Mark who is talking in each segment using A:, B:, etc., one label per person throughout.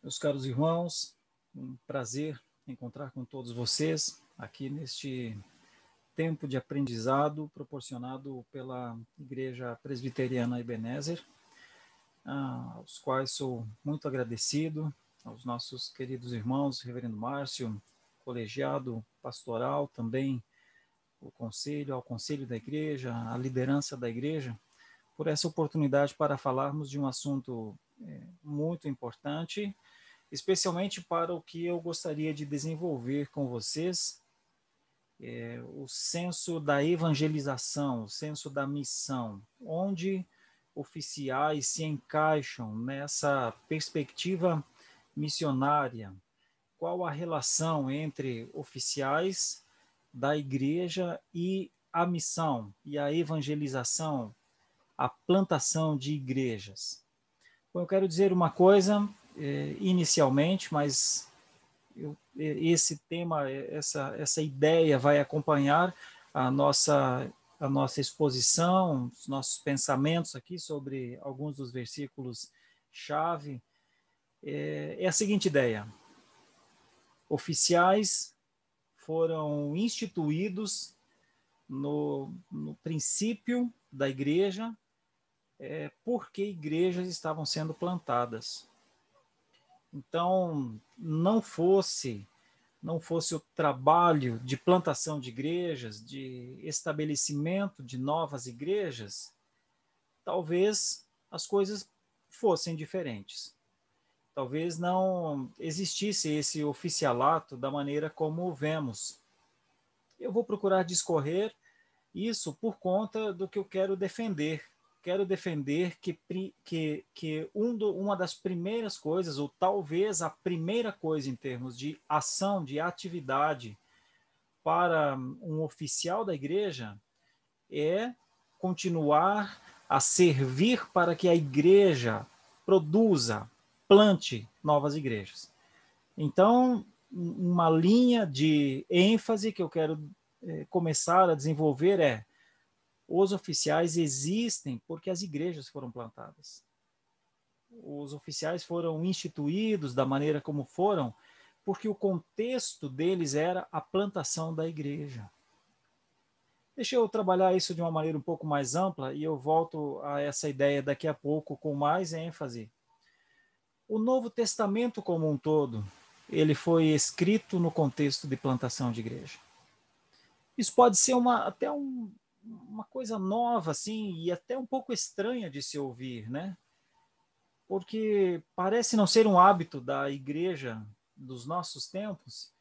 A: Meus caros irmãos, um prazer encontrar com todos vocês aqui neste tempo de aprendizado proporcionado pela Igreja Presbiteriana Ebenezer, aos quais sou muito agradecido, aos nossos queridos irmãos, Reverendo Márcio, colegiado pastoral, também ao Conselho da Igreja, à liderança da Igreja, por essa oportunidade para falarmos de um assunto muito importante, especialmente para o que eu gostaria de desenvolver com vocês, o senso da evangelização, o senso da missão, onde oficiais se encaixam nessa perspectiva missionária, qual a relação entre oficiais da igreja e a missão, e a evangelização, a plantação de igrejas. Bom, eu quero dizer uma coisa inicialmente, mas esse tema, essa ideia vai acompanhar a nossa exposição, os nossos pensamentos aqui sobre alguns dos versículos-chave. É a seguinte ideia: oficiais foram instituídos no princípio da igreja, porque igrejas estavam sendo plantadas. Então, não fosse o trabalho de plantação de igrejas, de estabelecimento de novas igrejas, talvez as coisas fossem diferentes. Talvez não existisse esse oficialato da maneira como vemos. Eu vou procurar discorrer isso por conta do que eu quero defender. Quero defender que uma das primeiras coisas, ou talvez a primeira coisa em termos de ação, de atividade para um oficial da igreja, é continuar a servir para que a igreja produza, plante novas igrejas. Então, uma linha de ênfase que eu quero começar a desenvolver é: os oficiais existem porque as igrejas foram plantadas. Os oficiais foram instituídos da maneira como foram, porque o contexto deles era a plantação da igreja. Deixa eu trabalhar isso de uma maneira um pouco mais ampla e eu volto a essa ideia daqui a pouco com mais ênfase. O Novo Testamento como um todo, ele foi escrito no contexto de plantação de igreja. Isso pode ser até uma coisa nova, assim, e até um pouco estranha de se ouvir, né? Porque parece não ser um hábito da igreja dos nossos tempos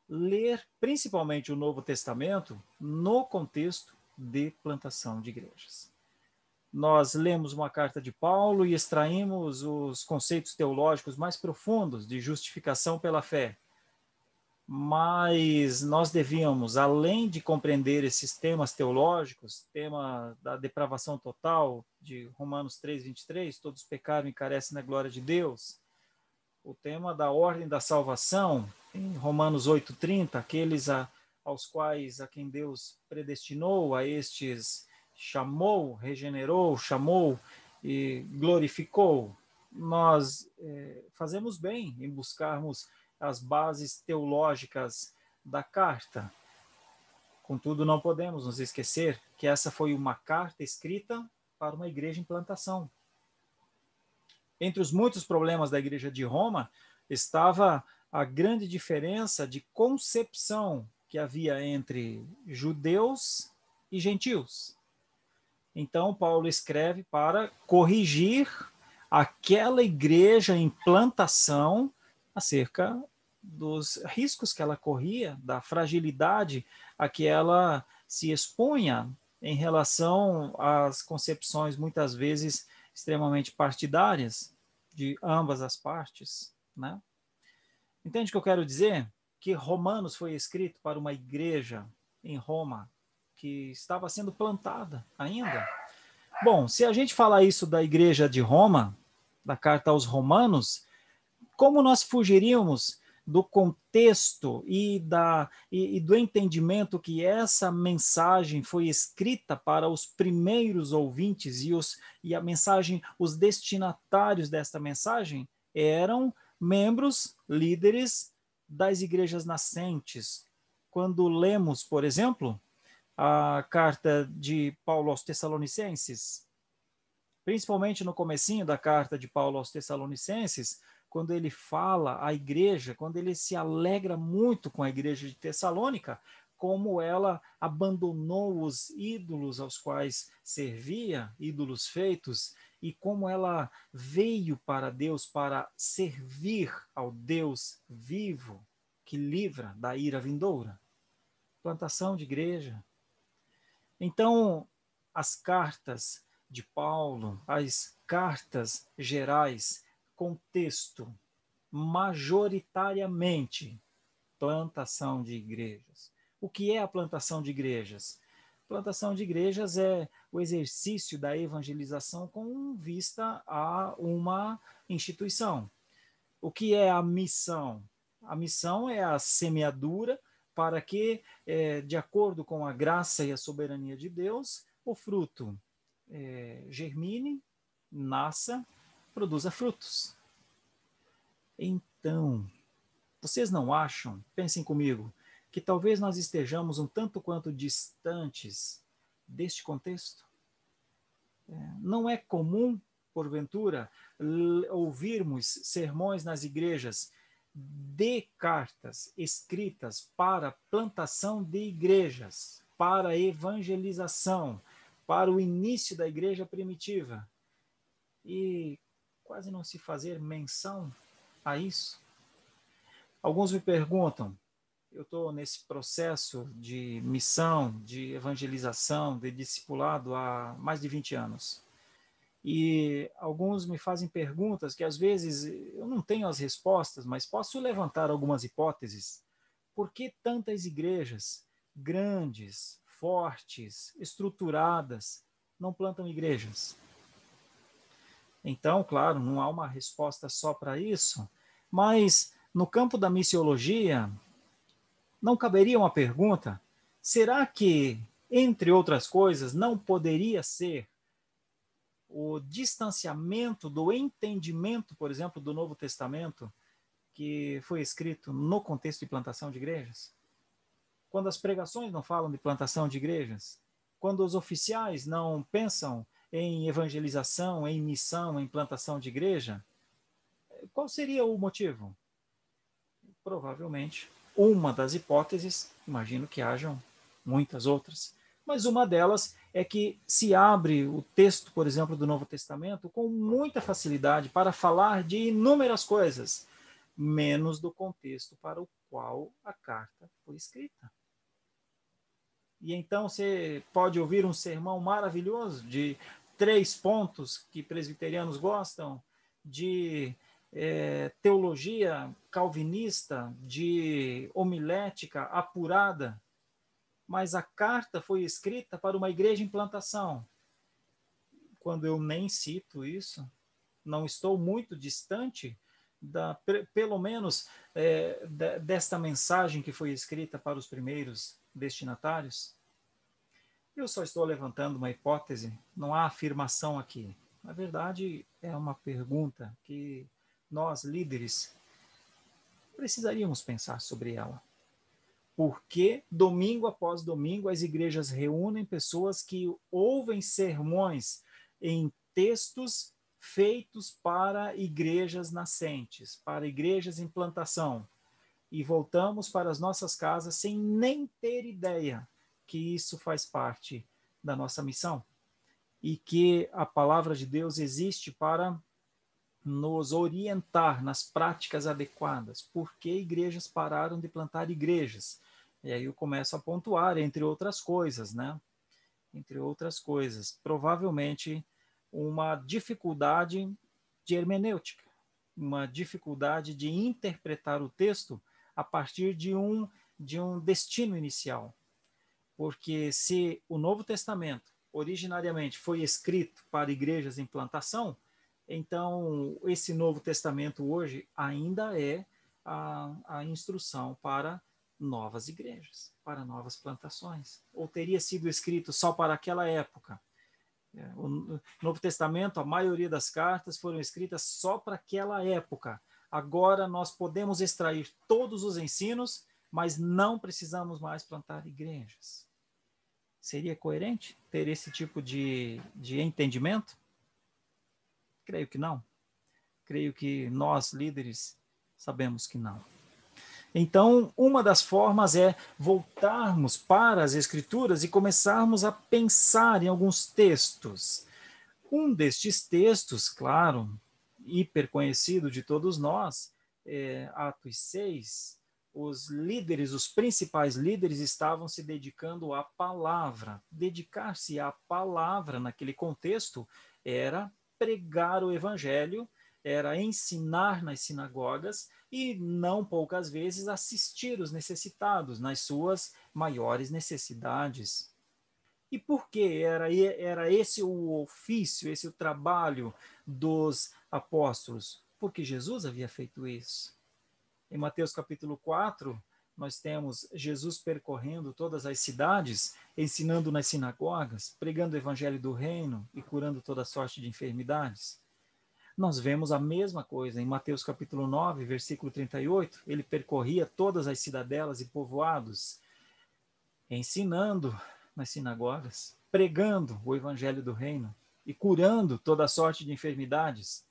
A: ler principalmente o Novo Testamento no contexto de plantação de igrejas. Nós lemos uma carta de Paulo e extraímos os conceitos teológicos mais profundos de justificação pela fé. Mas nós devíamos, além de compreender esses temas teológicos, tema da depravação total, de Romanos 3:23, todos pecaram e carecem da glória de Deus, o tema da ordem da salvação, em Romanos 8:30, aqueles aos quais a quem Deus predestinou, a estes chamou, regenerou, chamou e glorificou. Nós fazemos bem em buscarmos as bases teológicas da carta. Contudo, não podemos nos esquecer que essa foi uma carta escrita para uma igreja em plantação. Entre os muitos problemas da igreja de Roma estava a grande diferença de concepção que havia entre judeus e gentios. Então, Paulo escreve para corrigir aquela igreja em plantação acerca dos riscos que ela corria, da fragilidade a que ela se expunha em relação às concepções, muitas vezes, extremamente partidárias de ambas as partes, né? Entende o que eu quero dizer? Que Romanos foi escrito para uma igreja em Roma que estava sendo plantada ainda. Bom, se a gente falar isso da igreja de Roma, da carta aos Romanos, como nós fugiríamos do contexto e do entendimento que essa mensagem foi escrita para os primeiros ouvintes e a mensagem, os destinatários desta mensagem eram membros, líderes das igrejas nascentes. Quando lemos, por exemplo, a carta de Paulo aos Tessalonicenses, principalmente no comecinho da carta de Paulo aos Tessalonicenses, quando ele fala à igreja, quando ele se alegra muito com a igreja de Tessalônica, como ela abandonou os ídolos aos quais servia, ídolos feitos, e como ela veio para Deus para servir ao Deus vivo, que livra da ira vindoura. Plantação de igreja. Então, as cartas de Paulo, as cartas gerais, contexto, majoritariamente, plantação de igrejas. O que é a plantação de igrejas? Plantação de igrejas é o exercício da evangelização com vista a uma instituição. O que é a missão? A missão é a semeadura para que, de acordo com a graça e a soberania de Deus, o fruto germine, nasça, produza frutos. Então, vocês não acham, pensem comigo, que talvez nós estejamos um tanto quanto distantes deste contexto? Não é comum, porventura, ouvirmos sermões nas igrejas de cartas escritas para plantação de igrejas, para evangelização, para o início da igreja primitiva, e quase não se fazer menção a isso. Alguns me perguntam, eu estou nesse processo de missão, de evangelização, de discipulado há mais de 20 anos. E alguns me fazem perguntas que às vezes eu não tenho as respostas, mas posso levantar algumas hipóteses. Por que tantas igrejas grandes, fortes, estruturadas, não plantam igrejas? Então, claro, não há uma resposta só para isso, mas no campo da missiologia, não caberia uma pergunta: será que, entre outras coisas, não poderia ser o distanciamento do entendimento, por exemplo, do Novo Testamento, que foi escrito no contexto de plantação de igrejas? Quando as pregações não falam de plantação de igrejas, quando os oficiais não pensam em evangelização, em missão, em plantação de igreja, qual seria o motivo? Provavelmente, uma das hipóteses, imagino que hajam muitas outras, mas uma delas é que se abre o texto, por exemplo, do Novo Testamento com muita facilidade para falar de inúmeras coisas, menos do contexto para o qual a carta foi escrita. E então você pode ouvir um sermão maravilhoso de 3 pontos que presbiterianos gostam, de teologia calvinista, de homilética apurada, mas a carta foi escrita para uma igreja em plantação. Quando eu nem cito isso, não estou muito distante pelo menos desta mensagem que foi escrita para os primeiros destinatários. Eu só estou levantando uma hipótese, não há afirmação aqui. Na verdade, é uma pergunta que nós, líderes, precisaríamos pensar sobre ela. Por que, domingo após domingo, as igrejas reúnem pessoas que ouvem sermões em textos feitos para igrejas nascentes, para igrejas em plantação, e voltamos para as nossas casas sem nem ter ideia que isso faz parte da nossa missão e que a palavra de Deus existe para nos orientar nas práticas adequadas? Por que igrejas pararam de plantar igrejas? E aí eu começo a pontuar, entre outras coisas, né? Entre outras coisas, provavelmente uma dificuldade de hermenêutica, uma dificuldade de interpretar o texto a partir de um destino inicial. Porque se o Novo Testamento originariamente foi escrito para igrejas em plantação, então esse Novo Testamento hoje ainda é a instrução para novas igrejas, para novas plantações. Ou teria sido escrito só para aquela época? O Novo Testamento, a maioria das cartas foram escritas só para aquela época, Agora nós podemos extrair todos os ensinos, mas não precisamos mais plantar igrejas. Seria coerente ter esse tipo de entendimento? Creio que não. Creio que nós, líderes, sabemos que não. Então, uma das formas é voltarmos para as Escrituras e começarmos a pensar em alguns textos. Um destes textos, claro, hiper conhecido de todos nós, é Atos 6, os líderes, os principais líderes estavam se dedicando à palavra. Dedicar-se à palavra naquele contexto era pregar o evangelho, era ensinar nas sinagogas e, não poucas vezes, assistir os necessitados nas suas maiores necessidades. E por que era esse o ofício, esse o trabalho dos apóstolos? Porque Jesus havia feito isso. Em Mateus capítulo 4, nós temos Jesus percorrendo todas as cidades, ensinando nas sinagogas, pregando o evangelho do reino e curando toda sorte de enfermidades. Nós vemos a mesma coisa em Mateus capítulo 9, versículo 38. Ele percorria todas as cidadelas e povoados, ensinando nas sinagogas, pregando o evangelho do reino e curando toda sorte de enfermidades.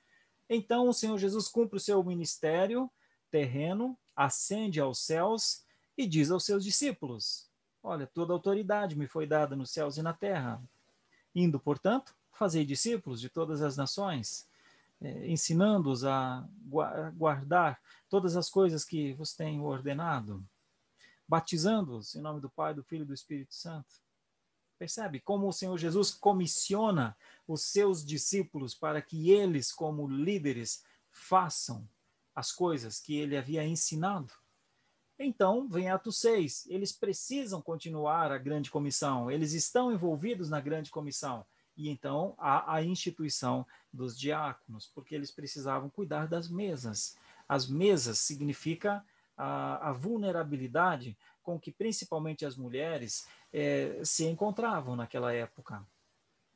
A: Então o Senhor Jesus cumpre o seu ministério terreno, ascende aos céus e diz aos seus discípulos: olha, toda autoridade me foi dada nos céus e na terra. Indo, portanto, fazei discípulos de todas as nações, ensinando-os a guardar todas as coisas que vos tenho ordenado, batizando-os em nome do Pai, do Filho e do Espírito Santo. Percebe como o Senhor Jesus comissiona os seus discípulos para que eles, como líderes, façam as coisas que ele havia ensinado? Então, vem Atos 6. Eles precisam continuar a grande comissão. Eles estão envolvidos na grande comissão. E então há a instituição dos diáconos, porque eles precisavam cuidar das mesas. As mesas significa a vulnerabilidade com que principalmente as mulheres se encontravam naquela época.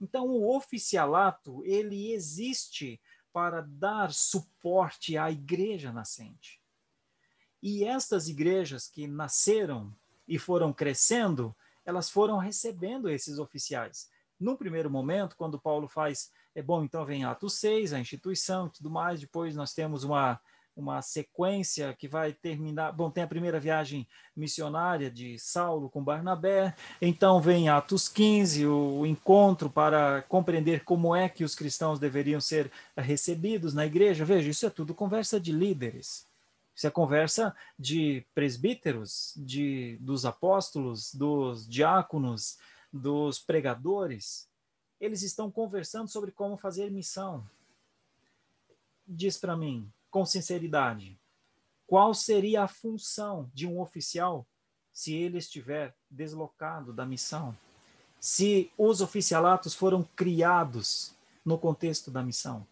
A: Então, o oficialato, ele existe para dar suporte à igreja nascente. E estas igrejas que nasceram e foram crescendo, elas foram recebendo esses oficiais. Num primeiro momento, quando Paulo faz, então vem Atos 6, a instituição e tudo mais, depois nós temos uma sequência que vai terminar, tem a primeira viagem missionária de Saulo com Barnabé, então vem Atos 15, o encontro para compreender como é que os cristãos deveriam ser recebidos na igreja. Veja, isso é tudo conversa de líderes. Isso é conversa de presbíteros, dos apóstolos, dos diáconos, dos pregadores. Eles estão conversando sobre como fazer missão. Diz para mim, com sinceridade, qual seria a função de um oficial se ele estiver deslocado da missão? Se os oficialatos foram criados no contexto da missão?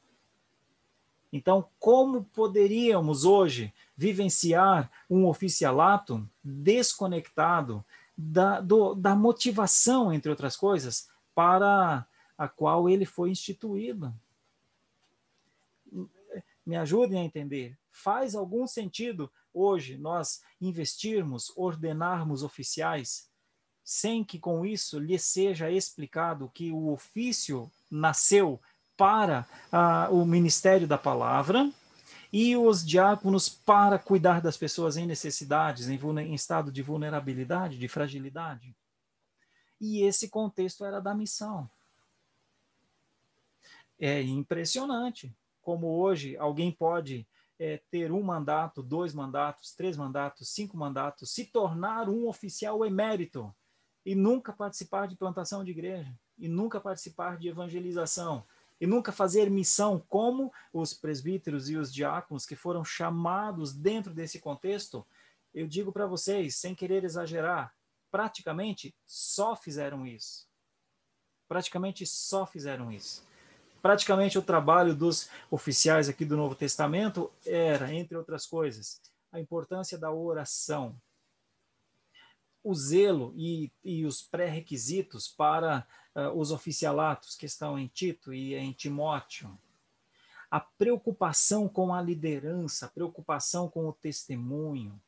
A: Então, como poderíamos hoje vivenciar um oficialato desconectado da motivação, entre outras coisas, para a qual ele foi instituído? Me ajudem a entender. Faz algum sentido hoje nós investirmos, ordenarmos oficiais, sem que com isso lhe seja explicado que o ofício nasceu para o ministério da palavra e os diáconos para cuidar das pessoas em necessidades, em estado de vulnerabilidade, de fragilidade? E esse contexto era da missão. É impressionante como hoje alguém pode ter um mandato, 2 mandatos, 3 mandatos, 5 mandatos, se tornar um oficial emérito e nunca participar de plantação de igreja, e nunca participar de evangelização, e nunca fazer missão como os presbíteros e os diáconos que foram chamados dentro desse contexto. Eu digo para vocês, sem querer exagerar, praticamente só fizeram isso. Praticamente só fizeram isso. Praticamente o trabalho dos oficiais aqui do Novo Testamento era, entre outras coisas, a importância da oração, o zelo e os pré-requisitos para os oficialatos que estão em Tito e em Timóteo, a preocupação com a liderança, a preocupação com o testemunho,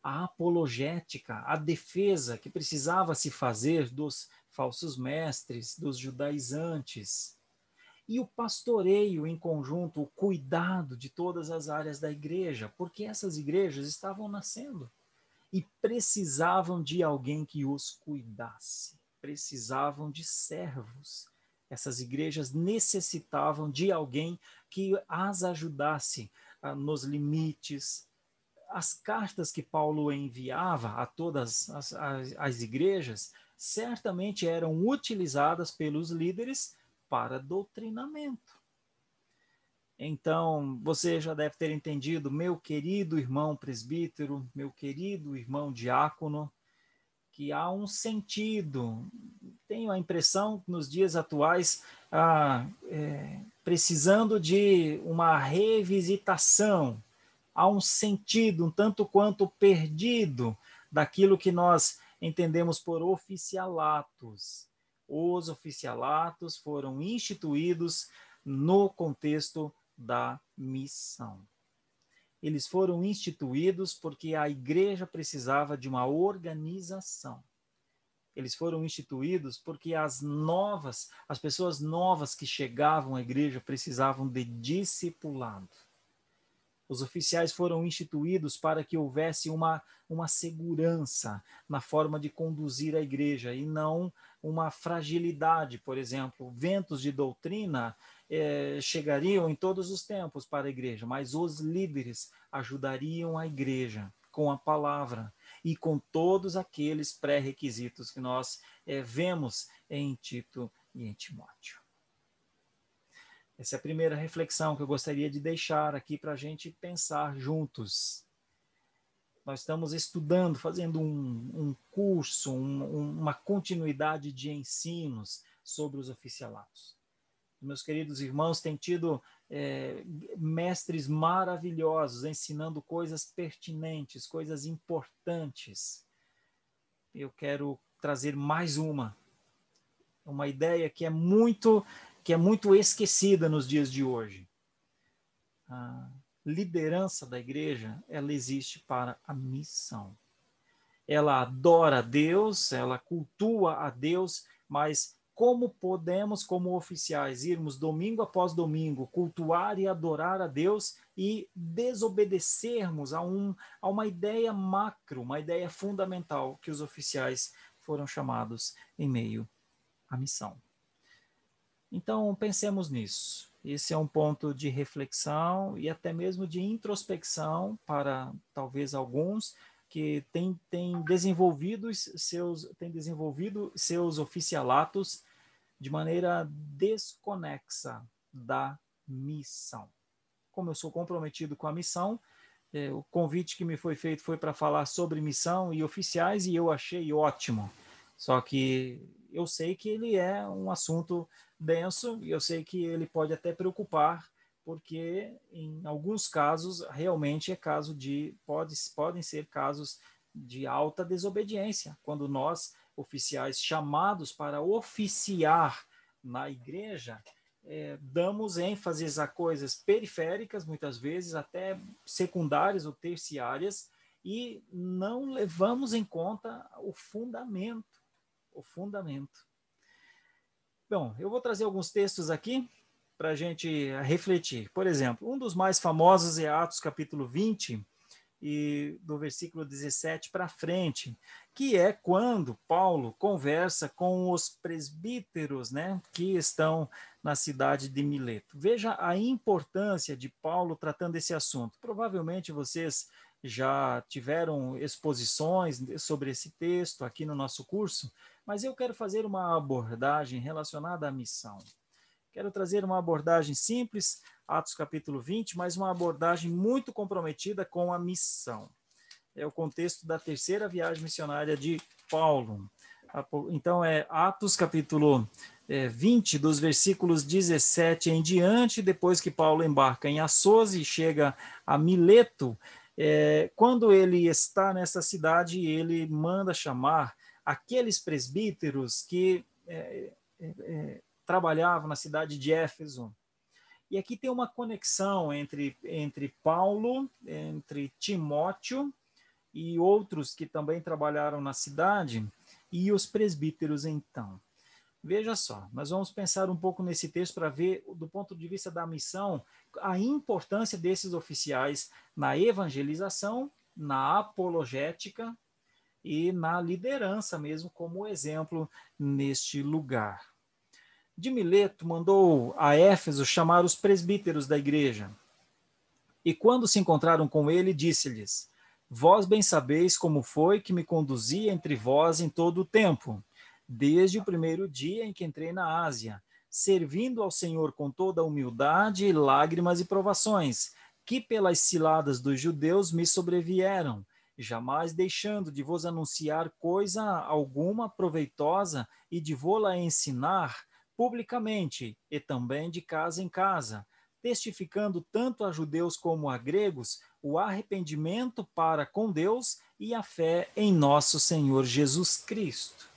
A: a apologética, a defesa que precisava se fazer dos falsos mestres, dos judaizantes, e o pastoreio em conjunto, o cuidado de todas as áreas da igreja, porque essas igrejas estavam nascendo e precisavam de alguém que os cuidasse, precisavam de servos. Essas igrejas necessitavam de alguém que as ajudasse nos limites. As cartas que Paulo enviava a todas as igrejas certamente eram utilizadas pelos líderes para doutrinamento. Então, você já deve ter entendido, meu querido irmão presbítero, meu querido irmão diácono, que há um sentido. Tenho a impressão que nos dias atuais, precisando de uma revisitação, há um sentido um tanto quanto perdido daquilo que nós entendemos por oficialatos. Os oficialatos foram instituídos no contexto da missão. Eles foram instituídos porque a igreja precisava de uma organização. Eles foram instituídos porque as pessoas novas que chegavam à igreja precisavam de discipulado. Os oficiais foram instituídos para que houvesse uma segurança na forma de conduzir a igreja e não uma fragilidade. Por exemplo, ventos de doutrina chegariam em todos os tempos para a igreja, mas os líderes ajudariam a igreja com a palavra e com todos aqueles pré-requisitos que nós vemos em Tito e em Timóteo. Essa é a primeira reflexão que eu gostaria de deixar aqui para a gente pensar juntos. Nós estamos estudando, fazendo um curso, uma continuidade de ensinos sobre os oficialatos. Meus queridos irmãos têm tido mestres maravilhosos, ensinando coisas pertinentes, coisas importantes. Eu quero trazer mais uma ideia que é muito esquecida nos dias de hoje. A liderança da igreja, ela existe para a missão. Ela adora a Deus, ela cultua a Deus, mas como podemos, como oficiais, irmos domingo após domingo, cultuar e adorar a Deus e desobedecermos a uma ideia macro, uma ideia fundamental que os oficiais foram chamados em meio à missão? Então, pensemos nisso. Esse é um ponto de reflexão e até mesmo de introspecção para talvez alguns que têm desenvolvido seus oficialatos de maneira desconexa da missão. Como eu sou comprometido com a missão, o convite que me foi feito foi para falar sobre missão e oficiais e eu achei ótimo. Só que eu sei que ele é um assunto denso e eu sei que ele pode até preocupar, porque em alguns casos realmente podem ser casos de alta desobediência, quando nós, oficiais chamados para oficiar na igreja, damos ênfase a coisas periféricas, muitas vezes até secundárias ou terciárias, e não levamos em conta o fundamento. Bom, eu vou trazer alguns textos aqui para a gente refletir. Por exemplo, um dos mais famosos é Atos capítulo 20, e do versículo 17 para frente, que é quando Paulo conversa com os presbíteros, né, que estão na cidade de Mileto. Veja a importância de Paulo tratando esse assunto. Provavelmente vocês já tiveram exposições sobre esse texto aqui no nosso curso, mas eu quero fazer uma abordagem relacionada à missão. Quero trazer uma abordagem simples, Atos capítulo 20, mas uma abordagem muito comprometida com a missão. É o contexto da terceira viagem missionária de Paulo. Então, é Atos capítulo 20, dos versículos 17 em diante, depois que Paulo embarca em Assos e chega a Mileto. Quando ele está nessa cidade, ele manda chamar aqueles presbíteros que trabalhavam na cidade de Éfeso. E aqui tem uma conexão entre Paulo, entre Timóteo e outros que também trabalharam na cidade, e os presbíteros, então. Veja só, nós vamos pensar um pouco nesse texto para ver, do ponto de vista da missão, a importância desses oficiais na evangelização, na apologética e na liderança mesmo, como exemplo neste lugar. De Mileto mandou a Éfeso chamar os presbíteros da igreja. E quando se encontraram com ele, disse-lhes: Vós bem sabeis como foi que me conduzi entre vós em todo o tempo, desde o primeiro dia em que entrei na Ásia, servindo ao Senhor com toda a humildade, lágrimas e provações, que pelas ciladas dos judeus me sobrevieram, jamais deixando de vos anunciar coisa alguma proveitosa e de vô-la ensinar publicamente e também de casa em casa, testificando tanto a judeus como a gregos o arrependimento para com Deus e a fé em nosso Senhor Jesus Cristo.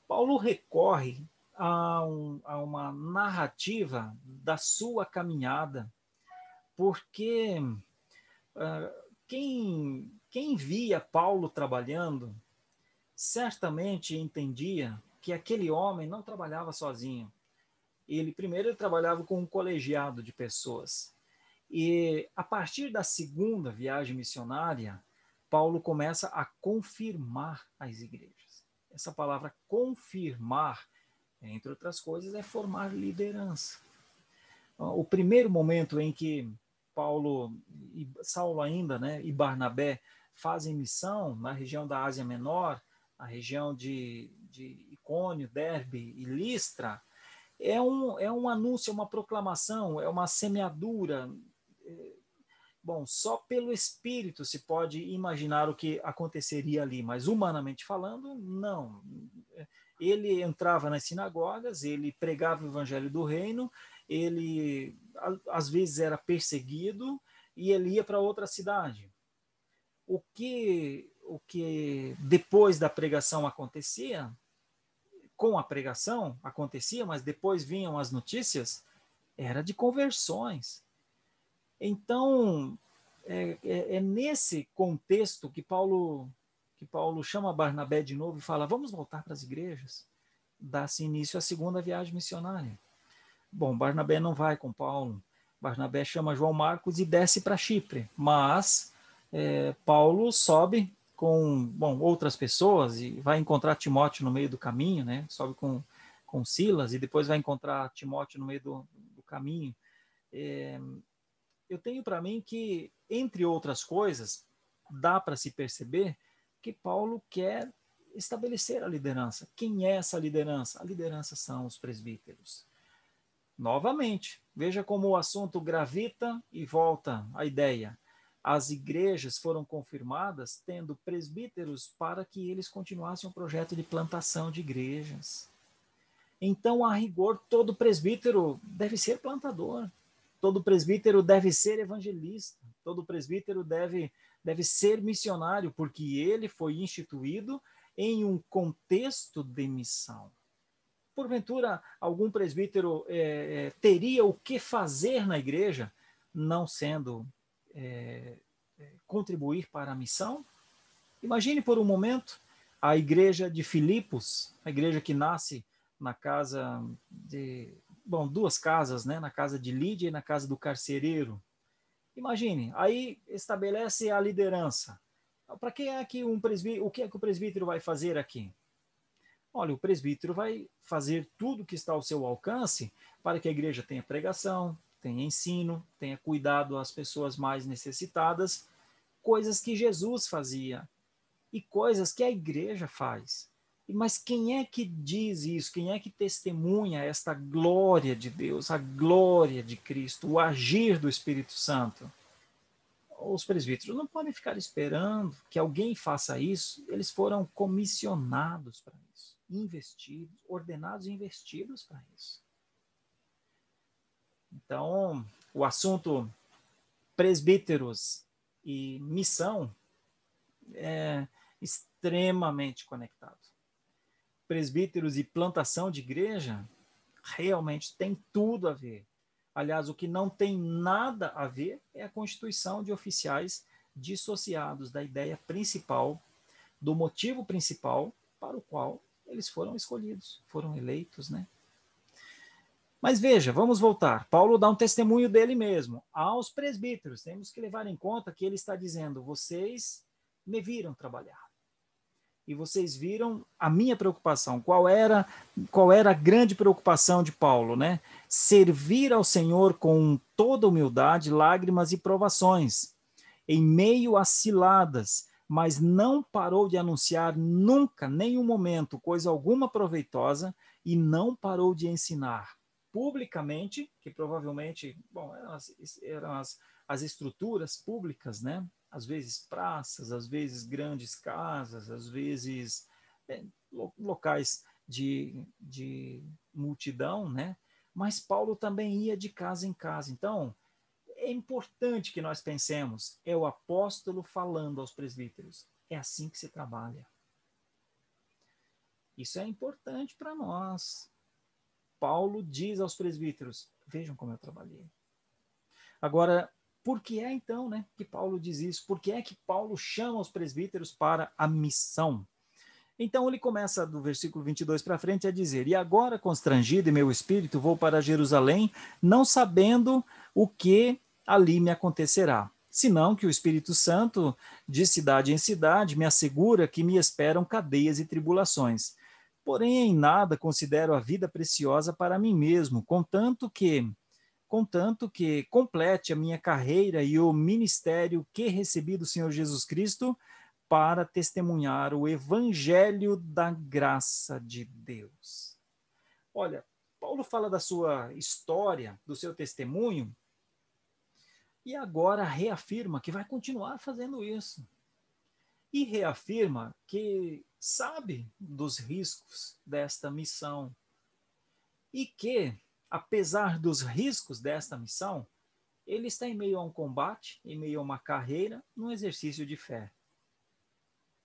A: Paulo recorre a uma narrativa da sua caminhada, porque quem via Paulo trabalhando certamente entendia que aquele homem não trabalhava sozinho. Primeiro ele trabalhava com um colegiado de pessoas. E a partir da segunda viagem missionária, Paulo começa a confirmar as igrejas. Essa palavra confirmar, entre outras coisas, é formar liderança. O primeiro momento em que Paulo e Saulo ainda, né, e Barnabé fazem missão na região da Ásia Menor, a região de Icônio, Derbe e Listra, é um anúncio, é uma proclamação, é uma semeadura. Bom, só pelo Espírito se pode imaginar o que aconteceria ali, mas humanamente falando, não. Ele entrava nas sinagogas, ele pregava o evangelho do reino, ele às vezes era perseguido e ele ia para outra cidade. O que depois da pregação acontecia, com a pregação acontecia, mas depois vinham as notícias, era de conversões. Então, é nesse contexto que Paulo chama Barnabé de novo e fala: vamos voltar para as igrejas. Dá-se início à segunda viagem missionária. Bom, Barnabé não vai com Paulo. Barnabé chama João Marcos e desce para Chipre. Mas Paulo sobe com outras pessoas e vai encontrar Timóteo no meio do caminho, né? Sobe com Silas e depois vai encontrar Timóteo no meio do caminho. Eu tenho para mim que, entre outras coisas, dá para se perceber que Paulo quer estabelecer a liderança. Quem é essa liderança? A liderança são os presbíteros. Novamente, veja como o assunto gravita e volta à ideia. As igrejas foram confirmadas tendo presbíteros para que eles continuassem o projeto de plantação de igrejas. Então, a rigor, todo presbítero deve ser plantador. Todo presbítero deve ser evangelista. Todo presbítero deve ser missionário, porque ele foi instituído em um contexto de missão. Porventura, algum presbítero teria o que fazer na igreja, não sendo contribuir para a missão? Imagine por um momento a igreja de Filipos, a igreja que nasce na casa de... duas casas, né? Na casa de Lídia e na casa do carcereiro. Imagine, aí estabelece a liderança. Para que é que o que é que o presbítero vai fazer aqui? Olha, o presbítero vai fazer tudo que está ao seu alcance para que a igreja tenha pregação, tenha ensino, tenha cuidado às pessoas mais necessitadas, coisas que Jesus fazia e coisas que a igreja faz. Mas quem é que diz isso? Quem é que testemunha esta glória de Deus, a glória de Cristo, o agir do Espírito Santo? Os presbíteros não podem ficar esperando que alguém faça isso. Eles foram comissionados para isso, investidos, ordenados e investidos para isso. Então, o assunto presbíteros e missão é extremamente conectado. Presbíteros e plantação de igreja realmente tem tudo a ver. Aliás, o que não tem nada a ver é a constituição de oficiais dissociados da ideia principal, do motivo principal para o qual eles foram escolhidos, foram eleitos, né? Mas veja, vamos voltar. Paulo dá um testemunho dele mesmo aos presbíteros. Temos que levar em conta que ele está dizendo: vocês me viram trabalhar. E vocês viram a minha preocupação. Qual era a grande preocupação de Paulo, né? Servir ao Senhor com toda humildade, lágrimas e provações, em meio a ciladas, mas não parou de anunciar nunca, nenhum momento, coisa alguma proveitosa, e não parou de ensinar publicamente, que provavelmente, bom, eram as estruturas públicas, né? Às vezes praças, às vezes grandes casas, às vezes locais de multidão, né? Mas Paulo também ia de casa em casa. Então, é importante que nós pensemos, é o apóstolo falando aos presbíteros. É assim que se trabalha. Isso é importante para nós. Paulo diz aos presbíteros, vejam como eu trabalhei. Agora, por que é então, né, que Paulo diz isso? Por que é que Paulo chama os presbíteros para a missão? Então ele começa do versículo 22 para frente a dizer: e agora, constrangido em meu espírito, vou para Jerusalém, não sabendo o que ali me acontecerá, senão que o Espírito Santo, de cidade em cidade, me assegura que me esperam cadeias e tribulações. Porém, em nada considero a vida preciosa para mim mesmo, contanto que complete a minha carreira e o ministério que recebi do Senhor Jesus Cristo para testemunhar o evangelho da graça de Deus. Olha, Paulo fala da sua história, do seu testemunho, e agora reafirma que vai continuar fazendo isso. E reafirma que sabe dos riscos desta missão e que, apesar dos riscos desta missão, ele está em meio a um combate, em meio a uma carreira, num exercício de fé.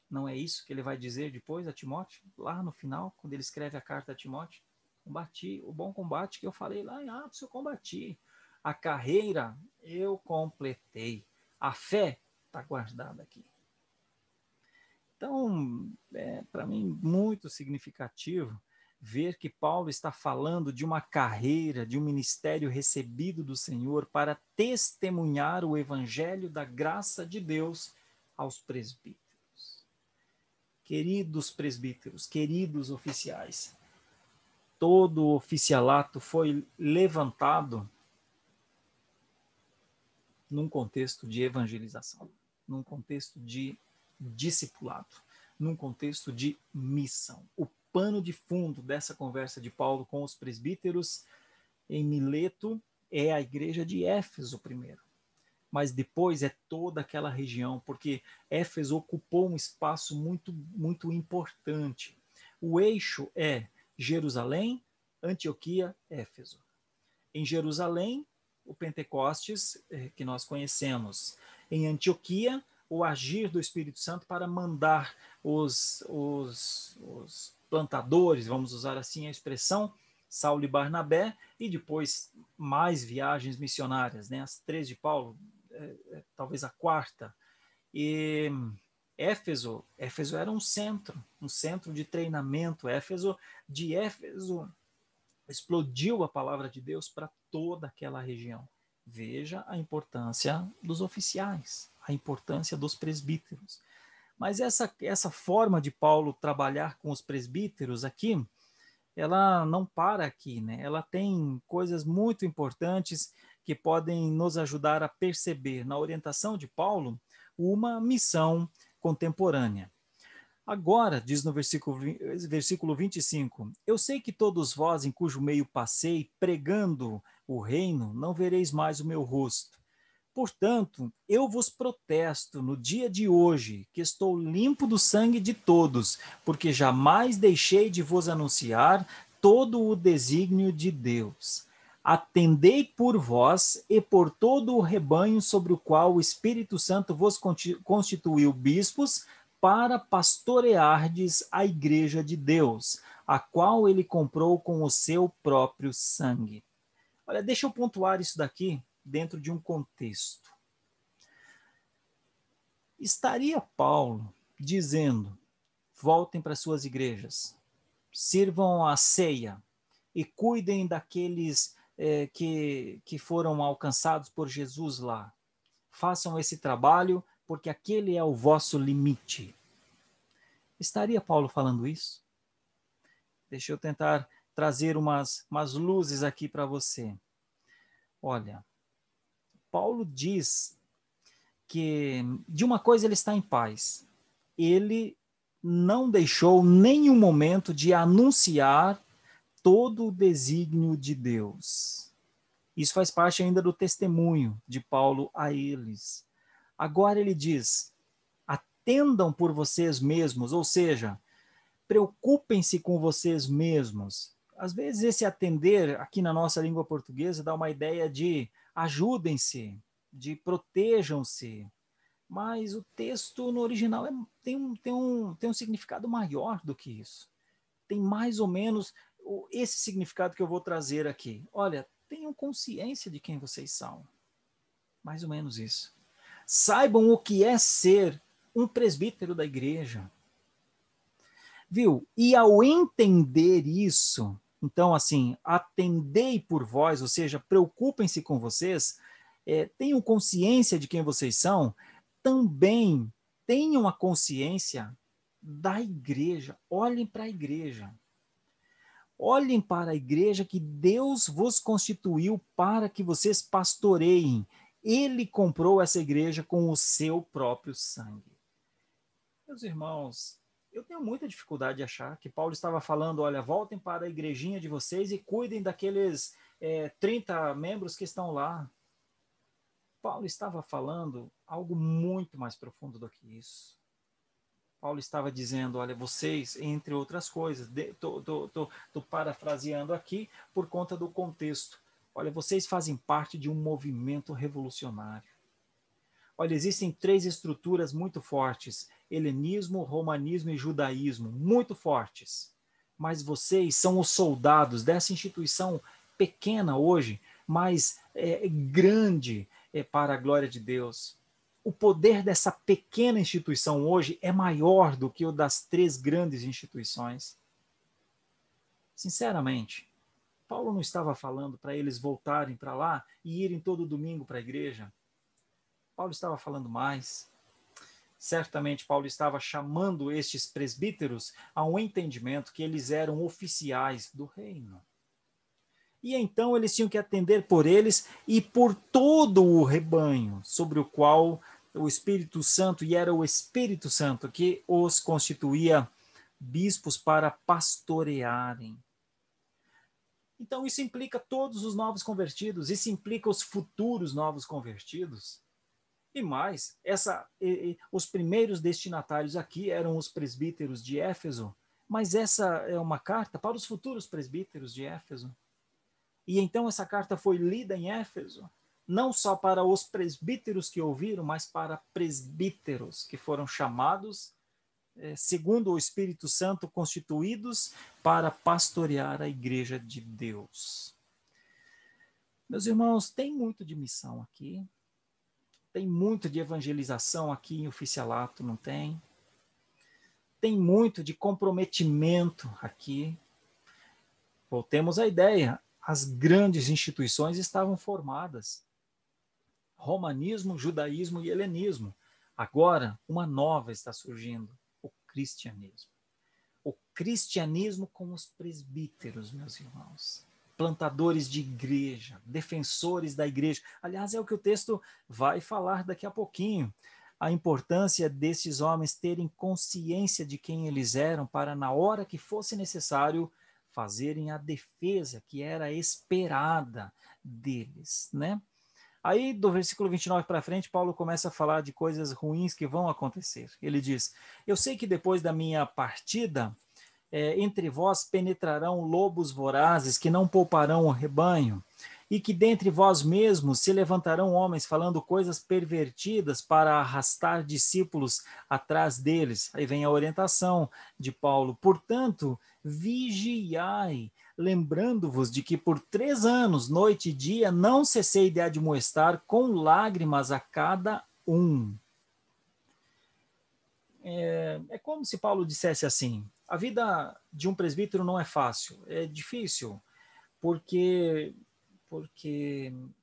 A: Não é isso que ele vai dizer depois a Timóteo, lá no final, quando ele escreve a carta a Timóteo? Combati o bom combate que eu falei lá em Atos, eu combati. A carreira eu completei. A fé está guardada aqui. Então, para mim, muito significativo ver que Paulo está falando de uma carreira, de um ministério recebido do Senhor para testemunhar o evangelho da graça de Deus aos presbíteros. Queridos presbíteros, queridos oficiais, todo o oficialato foi levantado num contexto de evangelização, num contexto de discipulado, num contexto de missão. O pano de fundo dessa conversa de Paulo com os presbíteros em Mileto é a igreja de Éfeso primeiro, mas depois é toda aquela região, porque Éfeso ocupou um espaço muito, muito importante. O eixo é Jerusalém, Antioquia, Éfeso. Em Jerusalém, o Pentecostes, que nós conhecemos. Em Antioquia, o agir do Espírito Santo para mandar os plantadores, vamos usar assim a expressão, Saulo e Barnabé, e depois mais viagens missionárias, né? As 3 de Paulo, talvez a 4ª. E Éfeso era um centro de treinamento. De Éfeso explodiu a palavra de Deus para toda aquela região. Veja a importância dos oficiais, a importância dos presbíteros. Mas essa forma de Paulo trabalhar com os presbíteros aqui, ela não para aqui, né? Ela tem coisas muito importantes que podem nos ajudar a perceber na orientação de Paulo uma missão contemporânea. Agora, diz no versículo 25, eu sei que todos vós, em cujo meio passei, pregando o reino, não vereis mais o meu rosto. Portanto, eu vos protesto no dia de hoje, que estou limpo do sangue de todos, porque jamais deixei de vos anunciar todo o desígnio de Deus. Atendei por vós e por todo o rebanho sobre o qual o Espírito Santo vos constituiu bispos, para pastoreardes a igreja de Deus, a qual ele comprou com o seu próprio sangue. Olha, deixa eu pontuar isso daqui dentro de um contexto. Estaria Paulo dizendo: voltem para suas igrejas, sirvam a ceia e cuidem daqueles que foram alcançados por Jesus lá. Façam esse trabalho, porque aquele é o vosso limite. Estaria Paulo falando isso? Deixa eu tentar trazer umas luzes aqui para você. Olha, Paulo diz que de uma coisa ele está em paz. Ele não deixou nenhum momento de anunciar todo o desígnio de Deus. Isso faz parte ainda do testemunho de Paulo a eles. Agora ele diz: atendam por vocês mesmos, ou seja, preocupem-se com vocês mesmos. Às vezes esse atender aqui na nossa língua portuguesa dá uma ideia de ajudem-se, de protejam-se, mas o texto no original tem um significado maior do que isso. Tem mais ou menos esse significado que eu vou trazer aqui. Olha, tenham consciência de quem vocês são. Mais ou menos isso. Saibam o que é ser um presbítero da igreja. Viu? E ao entender isso, então, assim, atendei por vós, ou seja, preocupem-se com vocês, tenham consciência de quem vocês são, também tenham a consciência da igreja. Olhem para a igreja. Olhem para a igreja que Deus vos constituiu para que vocês pastoreiem. Ele comprou essa igreja com o seu próprio sangue. Meus irmãos, eu tenho muita dificuldade de achar que Paulo estava falando, olha, voltem para a igrejinha de vocês e cuidem daqueles 30 membros que estão lá. Paulo estava falando algo muito mais profundo do que isso. Paulo estava dizendo, olha, vocês, entre outras coisas, estou parafraseando aqui por conta do contexto. Olha, vocês fazem parte de um movimento revolucionário. Olha, existem 3 estruturas muito fortes: helenismo, romanismo e judaísmo, muito fortes. Mas vocês são os soldados dessa instituição pequena hoje, mas grande para a glória de Deus. O poder dessa pequena instituição hoje é maior do que o das 3 grandes instituições. Sinceramente, Paulo não estava falando para eles voltarem para lá e irem todo domingo para a igreja. Paulo estava falando mais. Certamente Paulo estava chamando estes presbíteros a um entendimento que eles eram oficiais do reino. E então eles tinham que atender por eles e por todo o rebanho sobre o qual o Espírito Santo, e era o Espírito Santo que os constituía bispos para pastorearem. Então isso implica todos os novos convertidos, isso implica os futuros novos convertidos. E mais, os primeiros destinatários aqui eram os presbíteros de Éfeso, mas essa é uma carta para os futuros presbíteros de Éfeso. E então essa carta foi lida em Éfeso, não só para os presbíteros que ouviram, mas para presbíteros que foram chamados, segundo o Espírito Santo, constituídos para pastorear a igreja de Deus. Meus irmãos, tem muito de missão aqui. Tem muito de evangelização aqui em oficialato, não tem? Tem muito de comprometimento aqui. Voltemos à ideia. As grandes instituições estavam formadas. Romanismo, judaísmo e helenismo. Agora, uma nova está surgindo, o cristianismo. O cristianismo com os presbíteros, meus irmãos. Plantadores de igreja, defensores da igreja. Aliás, é o que o texto vai falar daqui a pouquinho. A importância desses homens terem consciência de quem eles eram para, na hora que fosse necessário, fazerem a defesa que era esperada deles, né? Aí, do versículo 29 para frente, Paulo começa a falar de coisas ruins que vão acontecer. Ele diz: eu sei que depois da minha partida, entre vós penetrarão lobos vorazes que não pouparão o rebanho, e que dentre vós mesmos se levantarão homens falando coisas pervertidas para arrastar discípulos atrás deles. Aí vem a orientação de Paulo. Portanto, vigiai, lembrando-vos de que por 3 anos, noite e dia, não cessei de admoestar com lágrimas a cada um. É como se Paulo dissesse assim: a vida de um presbítero não é fácil, é difícil, porque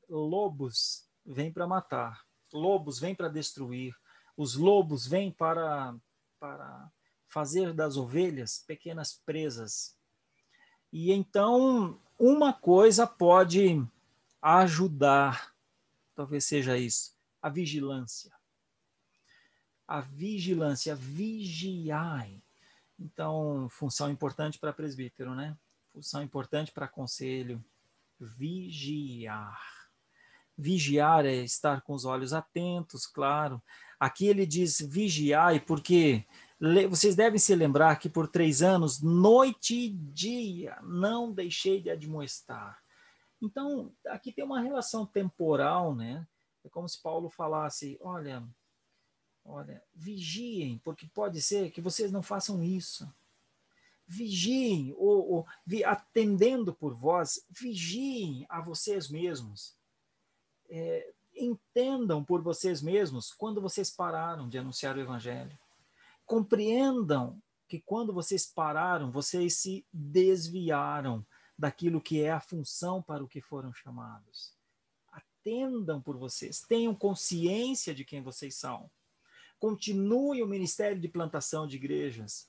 A: lobos vêm para matar, lobos vêm para destruir, os lobos vêm para fazer das ovelhas pequenas presas. E então, uma coisa pode ajudar, talvez seja isso, a vigilância. A vigilância, vigiai. Então, função importante para presbítero, né? Função importante para conselho, vigiar. Vigiar é estar com os olhos atentos, claro. Aqui ele diz vigiai, porque vocês devem se lembrar que por 3 anos, noite e dia, não deixei de admoestar. Então, aqui tem uma relação temporal, né? É como se Paulo falasse, olha, vigiem, porque pode ser que vocês não façam isso. Vigiem, atendendo por vós, vigiem a vocês mesmos. Entendam por vocês mesmos quando vocês pararam de anunciar o evangelho. Compreendam que quando vocês pararam, vocês se desviaram daquilo que é a função para o que foram chamados. Atendam por vocês, tenham consciência de quem vocês são. Continuem o ministério de plantação de igrejas.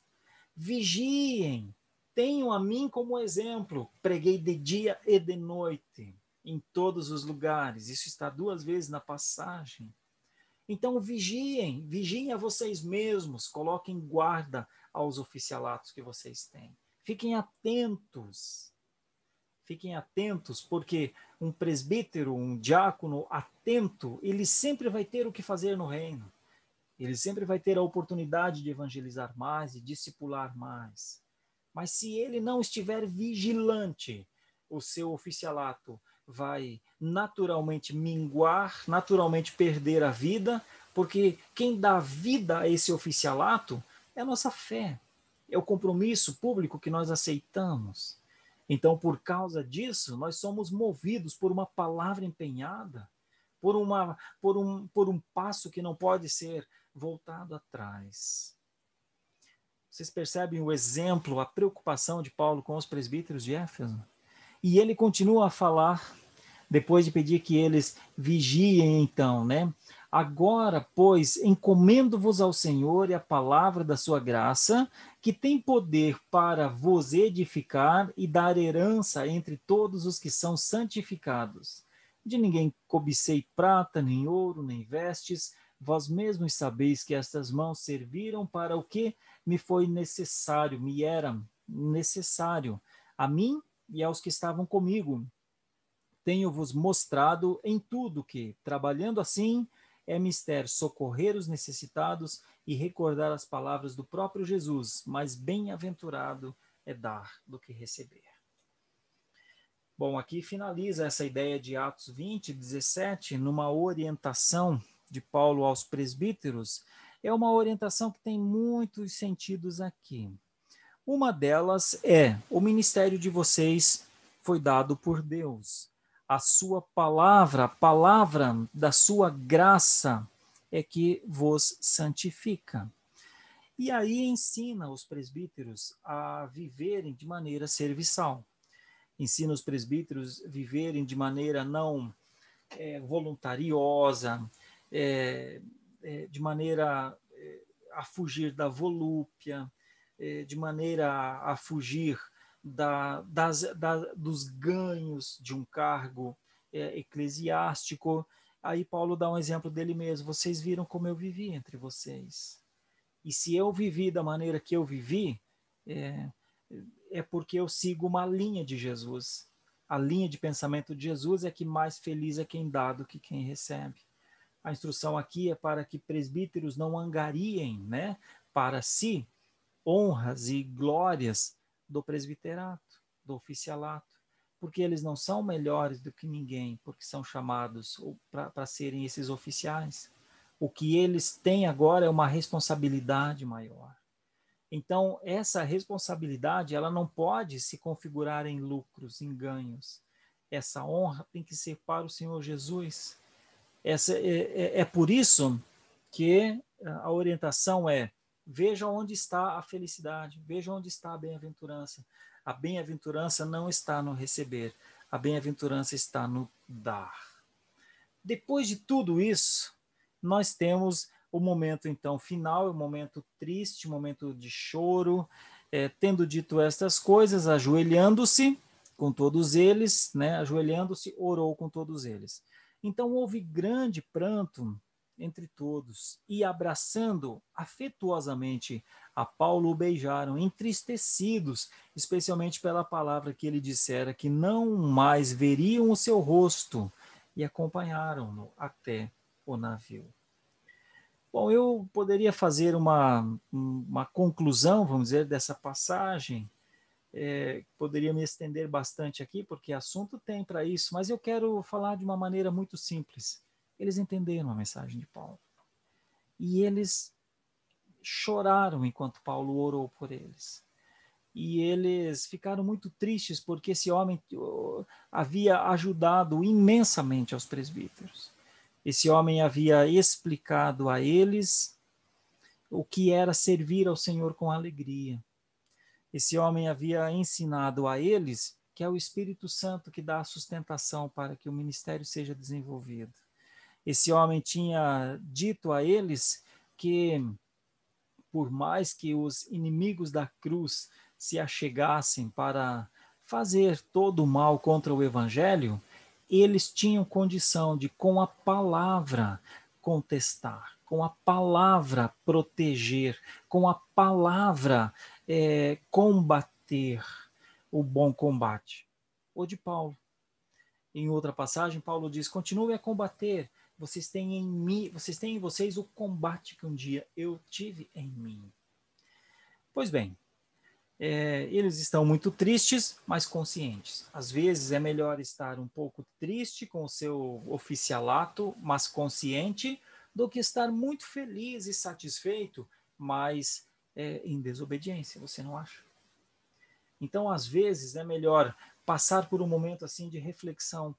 A: Vigiem, tenham a mim como exemplo. Preguei de dia e de noite, em todos os lugares. Isso está 2 vezes na passagem. Então vigiem a vocês mesmos, coloquem guarda aos oficialatos que vocês têm. Fiquem atentos, porque um presbítero, um diácono atento, ele sempre vai ter o que fazer no reino. Ele sempre vai ter a oportunidade de evangelizar mais e discipular mais. Mas se ele não estiver vigilante, o seu oficialato vai naturalmente minguar, naturalmente perder a vida, porque quem dá vida a esse oficialato é a nossa fé, é o compromisso público que nós aceitamos. Então, por causa disso, nós somos movidos por uma palavra empenhada, por um passo que não pode ser voltado atrás. Vocês percebem o exemplo, a preocupação de Paulo com os presbíteros de Éfeso? E ele continua a falar, depois de pedir que eles vigiem então, né? Agora, pois, encomendo-vos ao Senhor e a palavra da sua graça, que tem poder para vos edificar e dar herança entre todos os que são santificados. De ninguém cobicei prata, nem ouro, nem vestes, vós mesmos sabeis que estas mãos serviram para o que me foi necessário, me era necessário, a mim e aos que estavam comigo. Tenho-vos mostrado em tudo que, trabalhando assim, é mister socorrer os necessitados e recordar as palavras do próprio Jesus, mas bem-aventurado é dar do que receber. Bom, aqui finaliza essa ideia de Atos 20, 17, numa orientação de Paulo aos presbíteros. É uma orientação que tem muitos sentidos aqui. Uma delas é: o ministério de vocês foi dado por Deus. A sua palavra, a palavra da sua graça é que vos santifica. E aí ensina os presbíteros a viverem de maneira serviçal. Ensina os presbíteros a viverem de maneira não voluntariosa, de maneira a fugir da volúpia, de maneira a fugir dos ganhos de um cargo eclesiástico. Aí Paulo dá um exemplo dele mesmo. Vocês viram como eu vivi entre vocês. E se eu vivi da maneira que eu vivi, é porque eu sigo uma linha de Jesus. A linha de pensamento de Jesus é que mais feliz é quem dá do que quem recebe. A instrução aqui é para que presbíteros não angariem, né, para si honras e glórias do presbiterato, do oficialato, porque eles não são melhores do que ninguém, porque são chamados para serem esses oficiais. O que eles têm agora é uma responsabilidade maior. Então, essa responsabilidade, ela não pode se configurar em lucros, em ganhos. Essa honra tem que ser para o Senhor Jesus. É por isso que a orientação é: veja onde está a felicidade, veja onde está a bem-aventurança. A bem-aventurança não está no receber, a bem-aventurança está no dar. Depois de tudo isso, nós temos o momento então final, o momento triste, o momento de choro. Tendo dito estas coisas, ajoelhando-se com todos eles, né? Ajoelhando-se, orou com todos eles. Então houve grande pranto entre todos, e abraçando afetuosamente a Paulo, o beijaram, entristecidos, especialmente pela palavra que ele dissera, que não mais veriam o seu rosto, e acompanharam-no até o navio. Bom, eu poderia fazer uma conclusão, vamos dizer, dessa passagem. Poderia me estender bastante aqui, porque assunto tem para isso, mas eu quero falar de uma maneira muito simples. Eles entenderam a mensagem de Paulo. E eles choraram enquanto Paulo orou por eles. E eles ficaram muito tristes porque esse homem havia ajudado imensamente aos presbíteros. Esse homem havia explicado a eles o que era servir ao Senhor com alegria. Esse homem havia ensinado a eles que é o Espírito Santo que dá a sustentação para que o ministério seja desenvolvido. Esse homem tinha dito a eles que, por mais que os inimigos da cruz se achegassem para fazer todo o mal contra o evangelho, eles tinham condição de, com a palavra, contestar, com a palavra proteger, com a palavra combater o bom combate. O de Paulo. Em outra passagem, Paulo diz: continue a combater. Vocês têm em mim, vocês têm em vocês o combate que um dia eu tive em mim. Pois bem, eles estão muito tristes, mas conscientes. Às vezes é melhor estar um pouco triste com o seu oficialato, mas consciente, do que estar muito feliz e satisfeito, mas em desobediência, você não acha? Então, às vezes, é melhor passar por um momento assim de reflexão.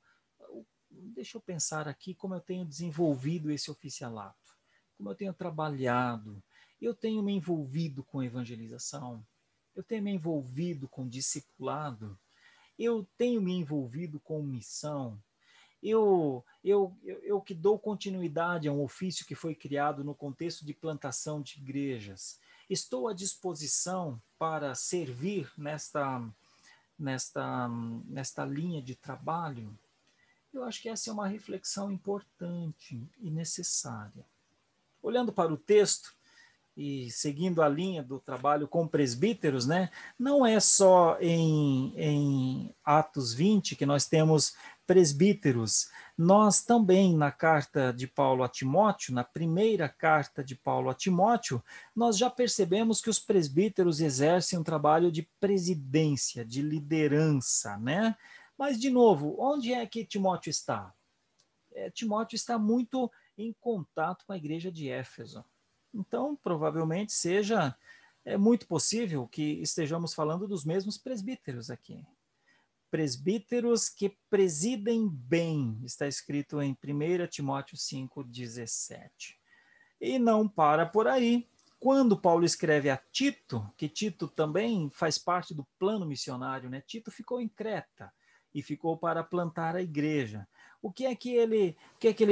A: Deixa eu pensar aqui como eu tenho desenvolvido esse oficialato, como eu tenho trabalhado, eu tenho me envolvido com evangelização, eu tenho me envolvido com discipulado, eu tenho me envolvido com missão, eu que dou continuidade a um ofício que foi criado no contexto de plantação de igrejas, estou à disposição para servir nesta linha de trabalho. Eu acho que essa é uma reflexão importante e necessária. Olhando para o texto e seguindo a linha do trabalho com presbíteros, né, não é só em Atos 20 que nós temos presbíteros. Nós também, na carta de Paulo a Timóteo, na primeira carta de Paulo a Timóteo, nós já percebemos que os presbíteros exercem um trabalho de presidência, de liderança, né? Mas, de novo, onde é que Timóteo está? Timóteo está muito em contato com a igreja de Éfeso. Então, provavelmente muito possível que estejamos falando dos mesmos presbíteros aqui. Presbíteros que presidem bem, está escrito em 1 Timóteo 5,17. E não para por aí. Quando Paulo escreve a Tito, que Tito também faz parte do plano missionário, né? Tito ficou em Creta e ficou para plantar a igreja. O que é que ele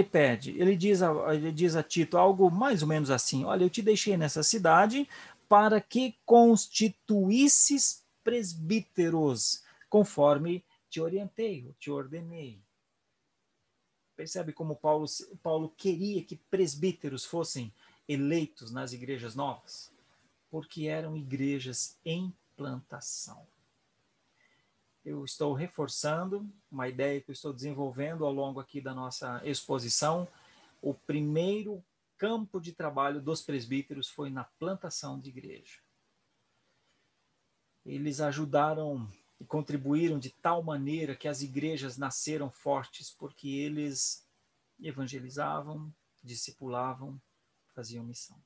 A: pede? Ele diz a Tito algo mais ou menos assim: olha, eu te deixei nessa cidade para que constituísses presbíteros, conforme te orientei, te ordenei. Percebe como Paulo queria que presbíteros fossem eleitos nas igrejas novas? Porque eram igrejas em plantação. Eu estou reforçando uma ideia que eu estou desenvolvendo ao longo aqui da nossa exposição. O primeiro campo de trabalho dos presbíteros foi na plantação de igreja. Eles ajudaram e contribuíram de tal maneira que as igrejas nasceram fortes, porque eles evangelizavam, discipulavam, faziam missão.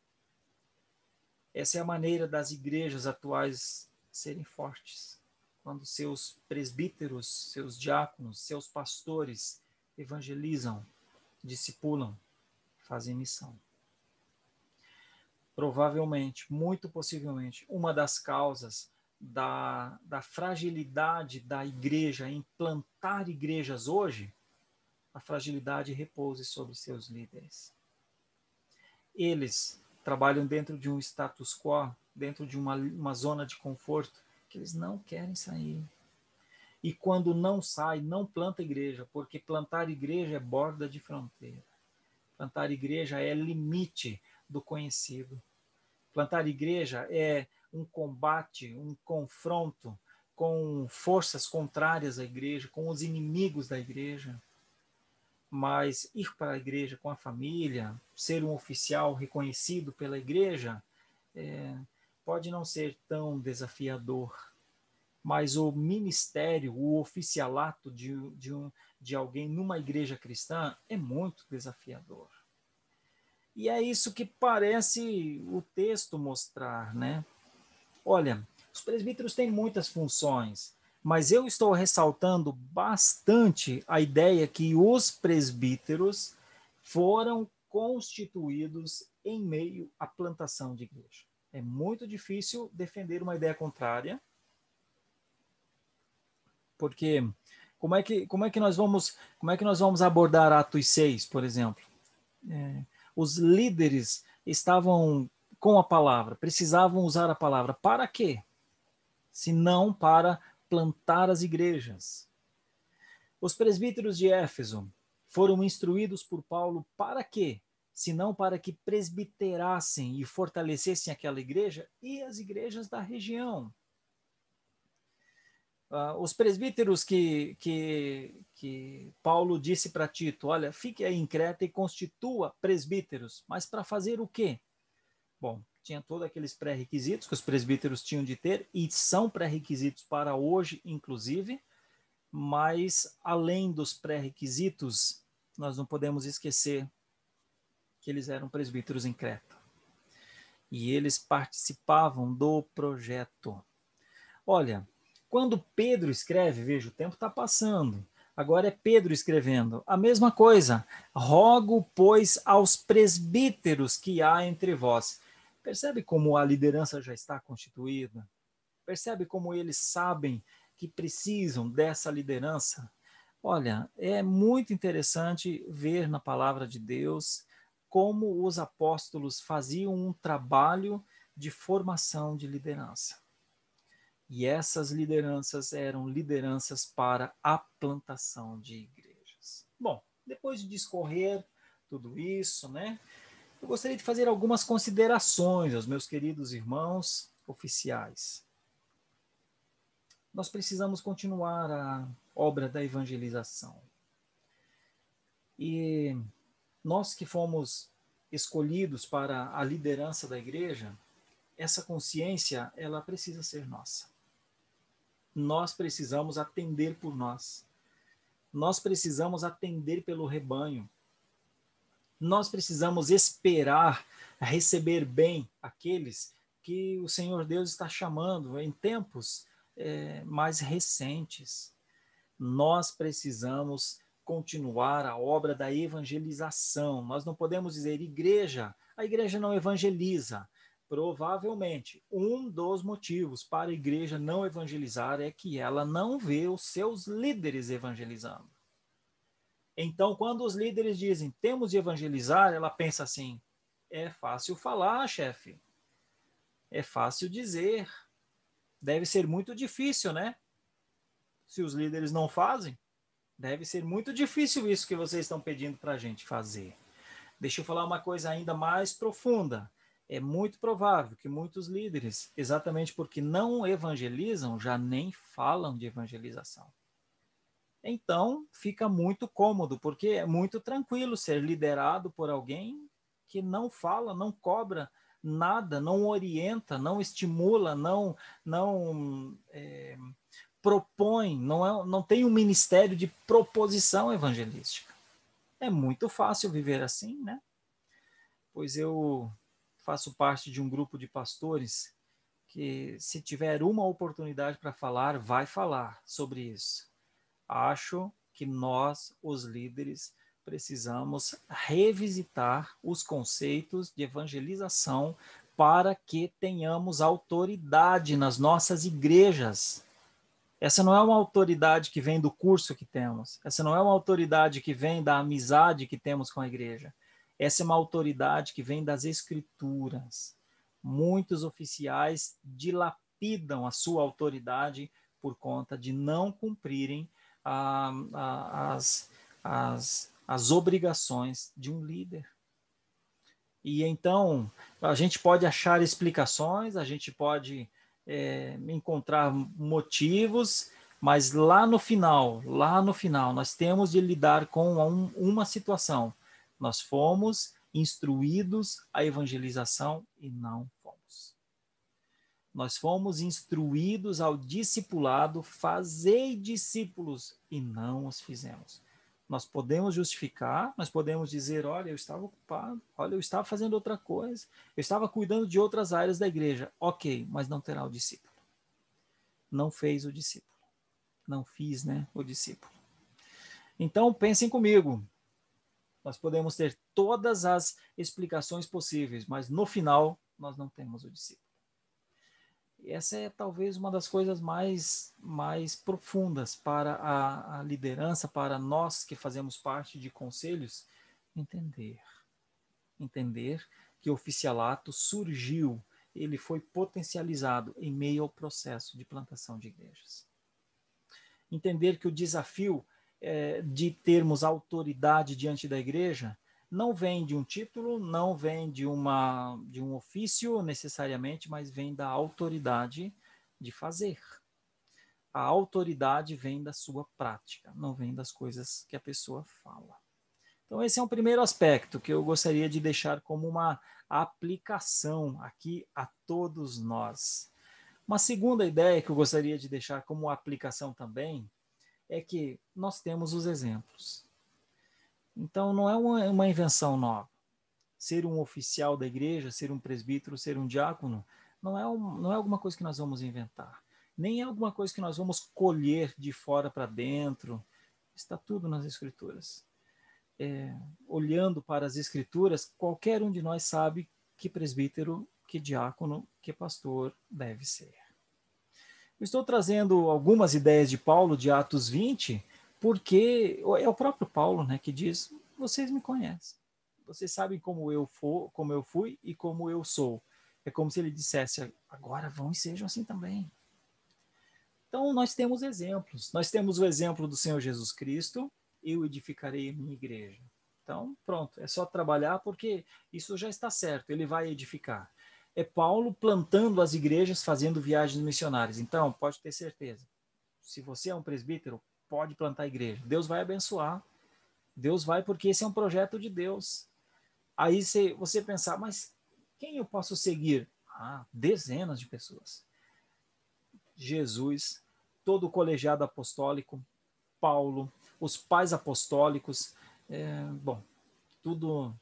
A: Essa é a maneira das igrejas atuais serem fortes, quando seus presbíteros, seus diáconos, seus pastores evangelizam, discipulam, fazem missão. Provavelmente, muito possivelmente, uma das causas da fragilidade da igreja em plantar igrejas hoje, a fragilidade repouse sobre seus líderes. Eles trabalham dentro de um status quo, dentro de uma zona de conforto, que eles não querem sair. E quando não sai, não planta igreja, porque plantar igreja é borda de fronteira. Plantar igreja é limite do conhecido. Plantar igreja é um combate, um confronto com forças contrárias à igreja, com os inimigos da igreja. Mas ir para a igreja com a família, ser um oficial reconhecido pela igreja, pode não ser tão desafiador. Mas o ministério, o oficialato de alguém numa igreja cristã é muito desafiador. E é isso que parece o texto mostrar, né? Olha, os presbíteros têm muitas funções, mas eu estou ressaltando bastante a ideia que os presbíteros foram constituídos em meio à plantação de igreja. É muito difícil defender uma ideia contrária, porque como é que nós vamos abordar Atos 6, por exemplo? Os líderes estavam com a palavra, precisavam usar a palavra. Para quê? Se não para plantar as igrejas. Os presbíteros de Éfeso foram instruídos por Paulo para quê? Se não para que presbiterassem e fortalecessem aquela igreja e as igrejas da região. Os presbíteros que Paulo disse para Tito, olha, fique aí em Creta e constitua presbíteros, mas para fazer o quê? Bom, tinha todos aqueles pré-requisitos que os presbíteros tinham de ter, e são pré-requisitos para hoje, inclusive, mas além dos pré-requisitos, nós não podemos esquecer que eles eram presbíteros em Creta. E eles participavam do projeto. Olha, quando Pedro escreve, veja, o tempo está passando. Agora é Pedro escrevendo. A mesma coisa. Rogo, pois, aos presbíteros que há entre vós. Percebe como a liderança já está constituída? Percebe como eles sabem que precisam dessa liderança? Olha, é muito interessante ver na palavra de Deus como os apóstolos faziam um trabalho de formação de liderança. E essas lideranças eram lideranças para a plantação de igrejas. Bom, depois de discorrer tudo isso, né, eu gostaria de fazer algumas considerações aos meus queridos irmãos oficiais. Nós precisamos continuar a obra da evangelização. E nós que fomos escolhidos para a liderança da igreja, essa consciência, ela precisa ser nossa. Nós precisamos atender por nós. Nós precisamos atender pelo rebanho. Nós precisamos esperar receber bem aqueles que o Senhor Deus está chamando em tempos mais recentes. Nós precisamos continuar a obra da evangelização. Nós não podemos dizer igreja, a igreja não evangeliza. Provavelmente, um dos motivos para a igreja não evangelizar é que ela não vê os seus líderes evangelizando. Então, quando os líderes dizem, temos de evangelizar, ela pensa assim, é fácil falar, chefe. É fácil dizer. Deve ser muito difícil, né? Se os líderes não fazem, deve ser muito difícil isso que vocês estão pedindo para a gente fazer. Deixa eu falar uma coisa ainda mais profunda. É muito provável que muitos líderes, exatamente porque não evangelizam, já nem falam de evangelização. Então, fica muito cômodo, porque é muito tranquilo ser liderado por alguém que não fala, não cobra nada, não orienta, não estimula, não propõe, não tem um ministério de proposição evangelística. É muito fácil viver assim, né? Pois eu faço parte de um grupo de pastores que, se tiver uma oportunidade para falar, vai falar sobre isso. Acho que nós, os líderes, precisamos revisitar os conceitos de evangelização para que tenhamos autoridade nas nossas igrejas. Essa não é uma autoridade que vem do curso que temos. Essa não é uma autoridade que vem da amizade que temos com a igreja. Essa é uma autoridade que vem das escrituras. Muitos oficiais dilapidam a sua autoridade por conta de não cumprirem as obrigações de um líder. E então, a gente pode achar explicações, a gente pode encontrar motivos, mas lá no final, nós temos de lidar com uma situação. Nós fomos instruídos à evangelização e não fomos. Nós fomos instruídos ao discipulado, fazei discípulos, e não os fizemos. Nós podemos justificar, nós podemos dizer, olha, eu estava ocupado, olha, eu estava fazendo outra coisa, eu estava cuidando de outras áreas da igreja. Ok, mas não terá o discípulo. Não fez o discípulo. Não fiz, né, o discípulo. Então, pensem comigo. Nós podemos ter todas as explicações possíveis, mas no final, nós não temos o discípulo. Essa é talvez uma das coisas mais profundas para a liderança, para nós que fazemos parte de conselhos, entender que o oficialato surgiu, ele foi potencializado em meio ao processo de plantação de igrejas. Entender que o desafio de termos autoridade diante da igreja não vem de um título, não vem de um ofício necessariamente, mas vem da autoridade de fazer. A autoridade vem da sua prática, não vem das coisas que a pessoa fala. Então, esse é um primeiro aspecto que eu gostaria de deixar como uma aplicação aqui a todos nós. Uma segunda ideia que eu gostaria de deixar como aplicação também é que nós temos os exemplos. Então, não é uma invenção nova. Ser um oficial da igreja, ser um presbítero, ser um diácono, não é alguma coisa que nós vamos inventar. Nem é alguma coisa que nós vamos colher de fora para dentro. Está tudo nas Escrituras. Olhando para as Escrituras, qualquer um de nós sabe que presbítero, que diácono, que pastor deve ser. Eu estou trazendo algumas ideias de Paulo, de Atos 20, porque é o próprio Paulo, né, que diz, vocês me conhecem, vocês sabem como eu fui e como eu sou. É como se ele dissesse, agora vão e sejam assim também. Então, nós temos exemplos. Nós temos o exemplo do Senhor Jesus Cristo, eu edificarei a minha igreja. Então, pronto, é só trabalhar porque isso já está certo, ele vai edificar. É Paulo plantando as igrejas, fazendo viagens missionárias. Então, pode ter certeza, se você é um presbítero, pode plantar a igreja. Deus vai abençoar. Deus vai, porque esse é um projeto de Deus. Aí você pensar, mas quem eu posso seguir? Dezenas de pessoas. Jesus, todo o colegiado apostólico, Paulo, os pais apostólicos, tudo...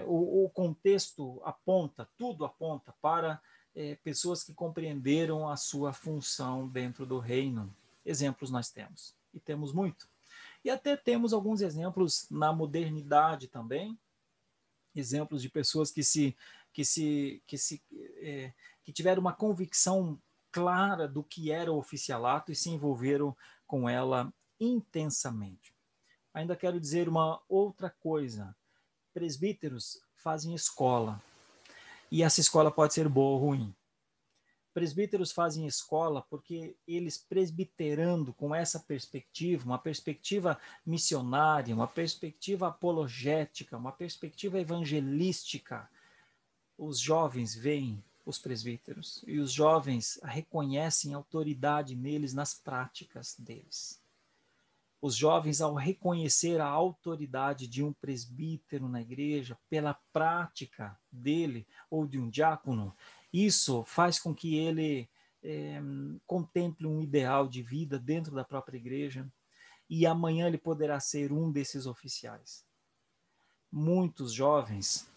A: O contexto aponta, tudo aponta para pessoas que compreenderam a sua função dentro do reino. Exemplos nós temos, e temos muito. E até temos alguns exemplos na modernidade também, exemplos de pessoas que tiveram uma convicção clara do que era o oficialato e se envolveram com ela intensamente. Ainda quero dizer uma outra coisa. Presbíteros fazem escola, e essa escola pode ser boa ou ruim. Presbíteros fazem escola porque eles, presbiterando com essa perspectiva, uma perspectiva missionária, uma perspectiva apologética, uma perspectiva evangelística, os jovens veem os presbíteros e os jovens reconhecem a autoridade neles nas práticas deles. Os jovens, ao reconhecer a autoridade de um presbítero na igreja, pela prática dele ou de um diácono, isso faz com que ele contemple um ideal de vida dentro da própria igreja e amanhã ele poderá ser um desses oficiais. Muitos jovens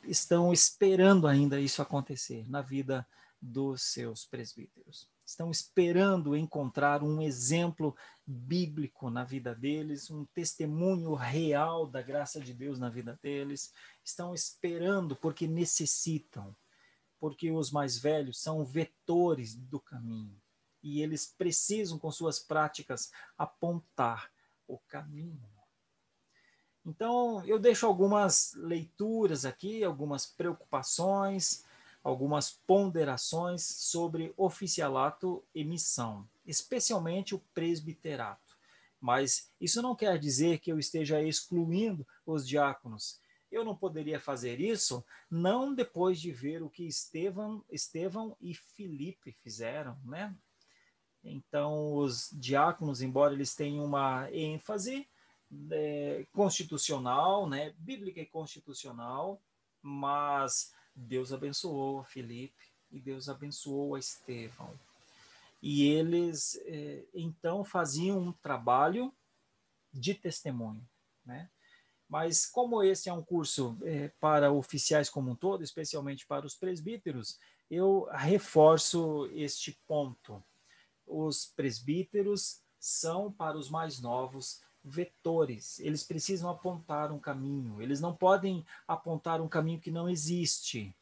A: estão esperando ainda isso acontecer na vida dos seus presbíteros. Estão esperando encontrar um exemplo bíblico na vida deles, um testemunho real da graça de Deus na vida deles. Estão esperando porque necessitam, porque os mais velhos são vetores do caminho e eles precisam, com suas práticas, apontar o caminho. Então, eu deixo algumas leituras aqui, algumas preocupações, algumas ponderações sobre oficialato e missão, especialmente o presbiterato. Mas isso não quer dizer que eu esteja excluindo os diáconos. Eu não poderia fazer isso, não depois de ver o que Estevão e Filipe fizeram, né? Então, os diáconos, embora eles tenham uma ênfase constitucional, né, bíblica e constitucional, mas Deus abençoou a Filipe e Deus abençoou a Estevão. E eles, então, faziam um trabalho de testemunho, né? Mas como esse é um curso para oficiais como um todo, especialmente para os presbíteros, eu reforço este ponto. Os presbíteros são, para os mais novos, vetores. Eles precisam apontar um caminho. Eles não podem apontar um caminho que não existe.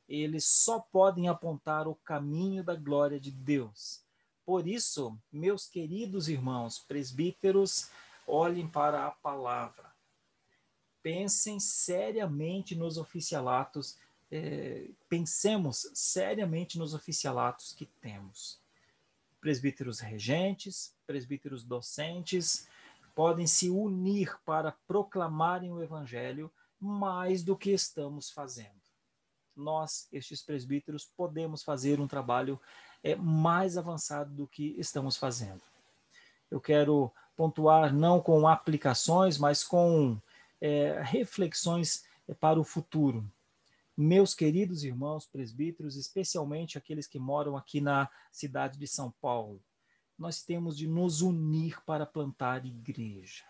A: Eles só podem apontar o caminho da glória de Deus. Por isso, meus queridos irmãos presbíteros, olhem para a palavra. Pensem seriamente nos oficialatos, pensemos seriamente nos oficialatos que temos. Presbíteros regentes, presbíteros docentes, podem se unir para proclamarem o evangelho mais do que estamos fazendo. Nós, estes presbíteros, podemos fazer um trabalho mais avançado do que estamos fazendo. Eu quero pontuar não com aplicações, mas com reflexões para o futuro. Meus queridos irmãos presbíteros, especialmente aqueles que moram aqui na cidade de São Paulo, nós temos de nos unir para plantar igreja.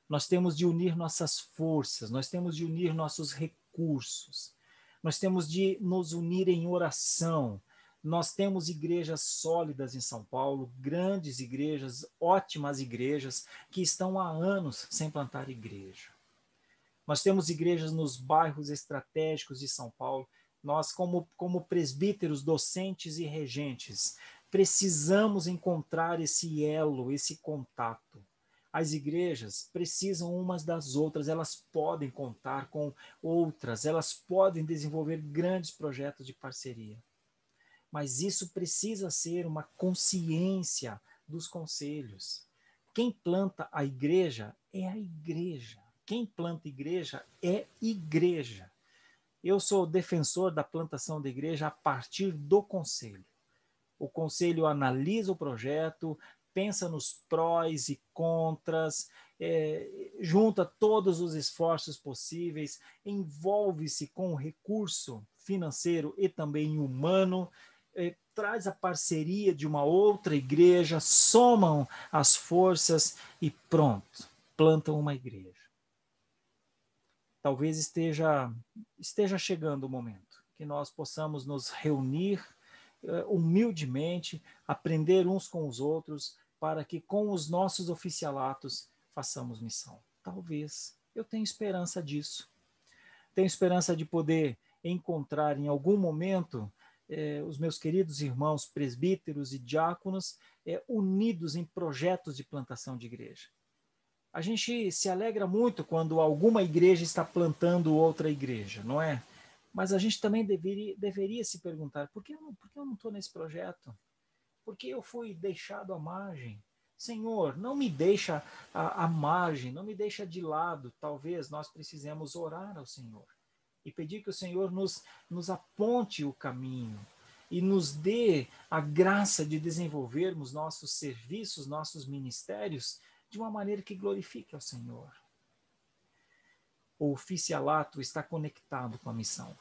A: Nós temos de unir nossas forças, nós temos de unir nossos recursos, nós temos de nos unir em oração. Nós temos igrejas sólidas em São Paulo, grandes igrejas, ótimas igrejas, que estão há anos sem plantar igreja. Nós temos igrejas nos bairros estratégicos de São Paulo. Nós, como presbíteros, docentes e regentes, precisamos encontrar esse elo, esse contato. As igrejas precisam umas das outras, elas podem contar com outras, elas podem desenvolver grandes projetos de parceria. Mas isso precisa ser uma consciência dos conselhos. Quem planta a igreja é a igreja. Quem planta igreja é igreja. Eu sou defensor da plantação da igreja a partir do conselho. O conselho analisa o projeto, pensa nos prós e contras, junta todos os esforços possíveis, envolve-se com o recurso financeiro e também humano, traz a parceria de uma outra igreja, somam as forças e pronto, plantam uma igreja. Talvez esteja chegando o momento que nós possamos nos reunir humildemente, aprender uns com os outros, para que com os nossos oficialatos façamos missão. Talvez. Eu tenho esperança disso. Tenho esperança de poder encontrar em algum momento os meus queridos irmãos presbíteros e diáconos unidos em projetos de plantação de igreja. A gente se alegra muito quando alguma igreja está plantando outra igreja, não é? Mas a gente também deveria se perguntar, por que eu não estou nesse projeto? Por que eu fui deixado à margem? Senhor, não me deixa à margem, não me deixa de lado. Talvez nós precisemos orar ao Senhor e pedir que o Senhor nos aponte o caminho e nos dê a graça de desenvolvermos nossos serviços, nossos ministérios de uma maneira que glorifique ao Senhor. O oficialato está conectado com a missão.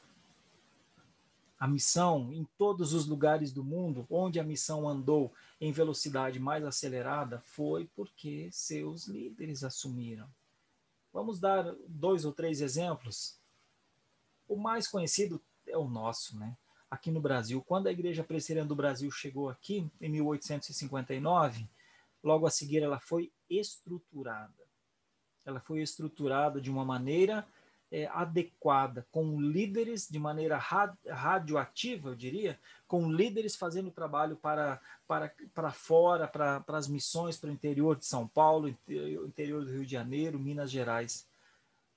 A: A missão, em todos os lugares do mundo, onde a missão andou em velocidade mais acelerada, foi porque seus líderes assumiram. Vamos dar 2 ou 3 exemplos. O mais conhecido é o nosso, né? Aqui no Brasil. Quando a Igreja Presbiteriana do Brasil chegou aqui, em 1859, logo a seguir ela foi estruturada. Ela foi estruturada de uma maneira adequada, com líderes de maneira radioativa, eu diria, com líderes fazendo trabalho para fora, para as missões, para o interior de São Paulo, interior do Rio de Janeiro, Minas Gerais.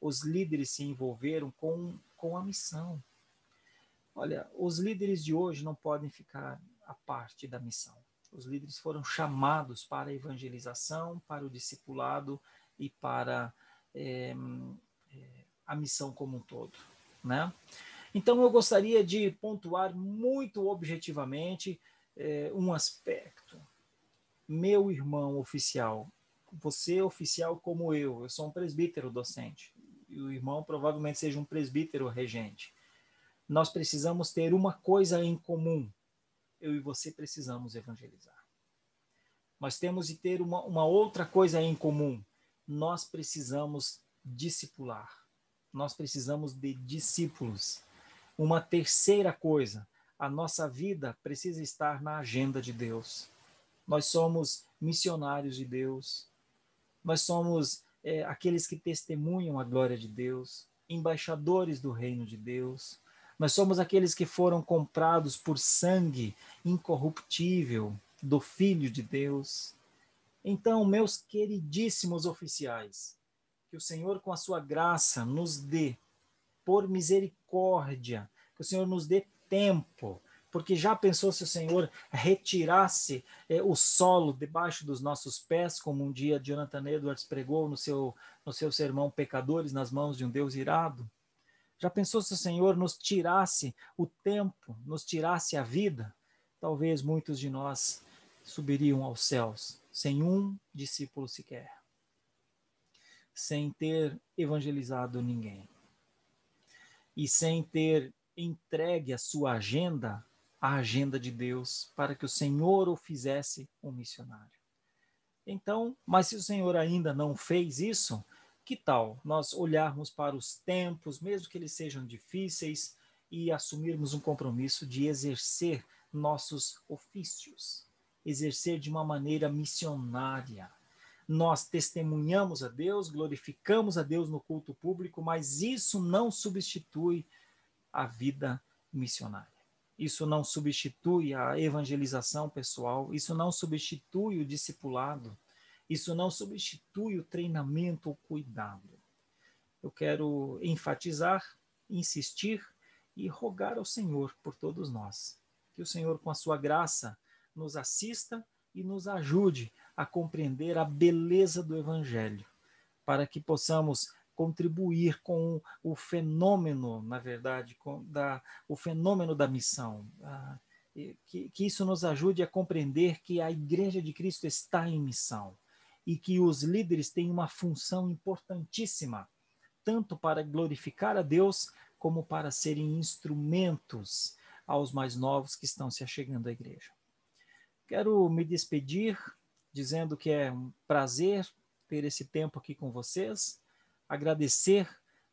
A: Os líderes se envolveram com a missão. Olha, os líderes de hoje não podem ficar à parte da missão. Os líderes foram chamados para a evangelização, para o discipulado e para a missão como um todo, né? Então eu gostaria de pontuar muito objetivamente um aspecto. Meu irmão oficial, você oficial como eu sou um presbítero docente, e o irmão provavelmente seja um presbítero regente. Nós precisamos ter uma coisa em comum. Eu e você precisamos evangelizar. Nós temos de ter uma outra coisa em comum. Nós precisamos discipular. Nós precisamos de discípulos. Uma terceira coisa, a nossa vida precisa estar na agenda de Deus. Nós somos missionários de Deus. Nós somos aqueles que testemunham a glória de Deus, embaixadores do reino de Deus. Nós somos aqueles que foram comprados por sangue incorruptível do Filho de Deus. Então, meus queridíssimos oficiais, que o Senhor, com a sua graça, nos dê, por misericórdia, que o Senhor nos dê tempo, porque já pensou se o Senhor retirasse o solo debaixo dos nossos pés, como um dia Jonathan Edwards pregou no seu sermão Pecadores nas mãos de um Deus irado? Já pensou se o Senhor nos tirasse o tempo, nos tirasse a vida? Talvez muitos de nós subiriam aos céus sem um discípulo sequer, sem ter evangelizado ninguém e sem ter entregue a sua agenda à agenda de Deus para que o Senhor o fizesse um missionário. Então, mas se o Senhor ainda não fez isso, que tal nós olharmos para os tempos, mesmo que eles sejam difíceis, e assumirmos um compromisso de exercer nossos ofícios, exercer de uma maneira missionária. Nós testemunhamos a Deus, glorificamos a Deus no culto público, mas isso não substitui a vida missionária. Isso não substitui a evangelização pessoal, isso não substitui o discipulado, isso não substitui o treinamento, o cuidado. Eu quero enfatizar, insistir e rogar ao Senhor por todos nós. Que o Senhor, com a sua graça, nos assista e nos ajude a compreender a beleza do Evangelho, para que possamos contribuir com o fenômeno, na verdade, o fenômeno da missão. Que isso nos ajude a compreender que a Igreja de Cristo está em missão e que os líderes têm uma função importantíssima, tanto para glorificar a Deus, como para serem instrumentos aos mais novos que estão se achegando à igreja. Quero me despedir dizendo que é um prazer ter esse tempo aqui com vocês, agradecer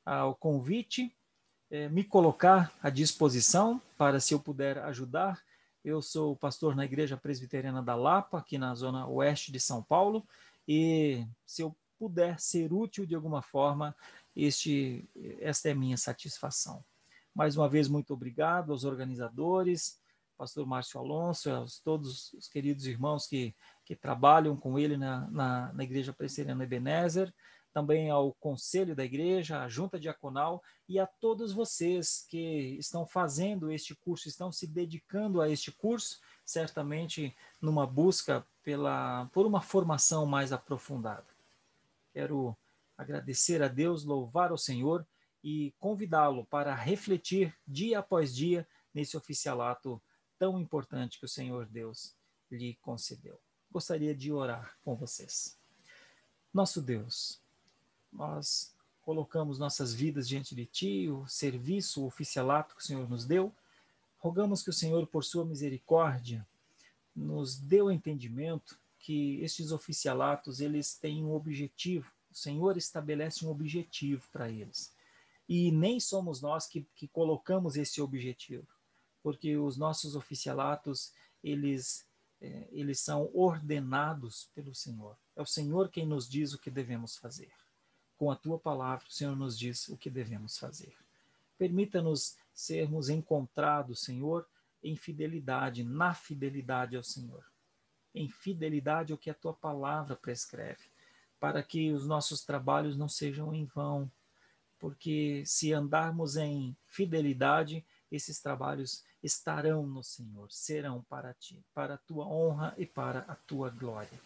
A: ao convite, me colocar à disposição para, se eu puder ajudar. Eu sou pastor na Igreja Presbiteriana da Lapa, aqui na zona oeste de São Paulo, e se eu puder ser útil de alguma forma, esta é a minha satisfação. Mais uma vez, muito obrigado aos organizadores, pastor Márcio Alonso, aos todos os queridos irmãos que trabalham com ele na Igreja Presbiteriana Ebenezer, também ao conselho da igreja, à junta diaconal e a todos vocês que estão fazendo este curso, estão se dedicando a este curso, certamente numa busca por uma formação mais aprofundada. Quero agradecer a Deus, louvar ao Senhor e convidá-lo para refletir dia após dia nesse oficialato tão importante que o Senhor Deus lhe concedeu. Gostaria de orar com vocês. Nosso Deus, nós colocamos nossas vidas diante de Ti, o serviço, o oficialato que o Senhor nos deu. Rogamos que o Senhor, por sua misericórdia, nos dê o entendimento que estes oficialatos, eles têm um objetivo. O Senhor estabelece um objetivo para eles. E nem somos nós que colocamos esse objetivo, porque os nossos oficialatos, eles são ordenados pelo Senhor. É o Senhor quem nos diz o que devemos fazer. Com a tua palavra, o Senhor nos diz o que devemos fazer. Permita-nos sermos encontrados, Senhor, em fidelidade, na fidelidade ao Senhor. Em fidelidade ao que a tua palavra prescreve, para que os nossos trabalhos não sejam em vão, porque se andarmos em fidelidade, esses trabalhos estarão no Senhor, serão para ti, para a tua honra e para a tua glória.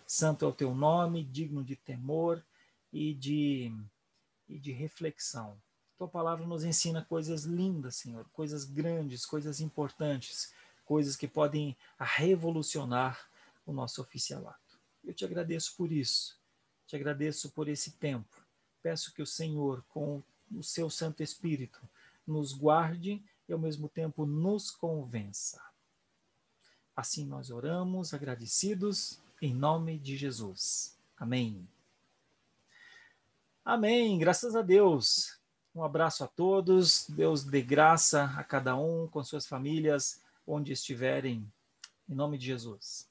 A: Santo é o teu nome, digno de temor e de reflexão. Tua palavra nos ensina coisas lindas, Senhor, coisas grandes, coisas importantes, coisas que podem revolucionar o nosso oficialato. Eu te agradeço por isso, te agradeço por esse tempo. Peço que o Senhor, com o seu Santo Espírito, nos guarde e ao mesmo tempo nos convença. Assim nós oramos, agradecidos, em nome de Jesus. Amém. Amém, graças a Deus. Um abraço a todos, Deus dê graça a cada um com suas famílias, onde estiverem, em nome de Jesus.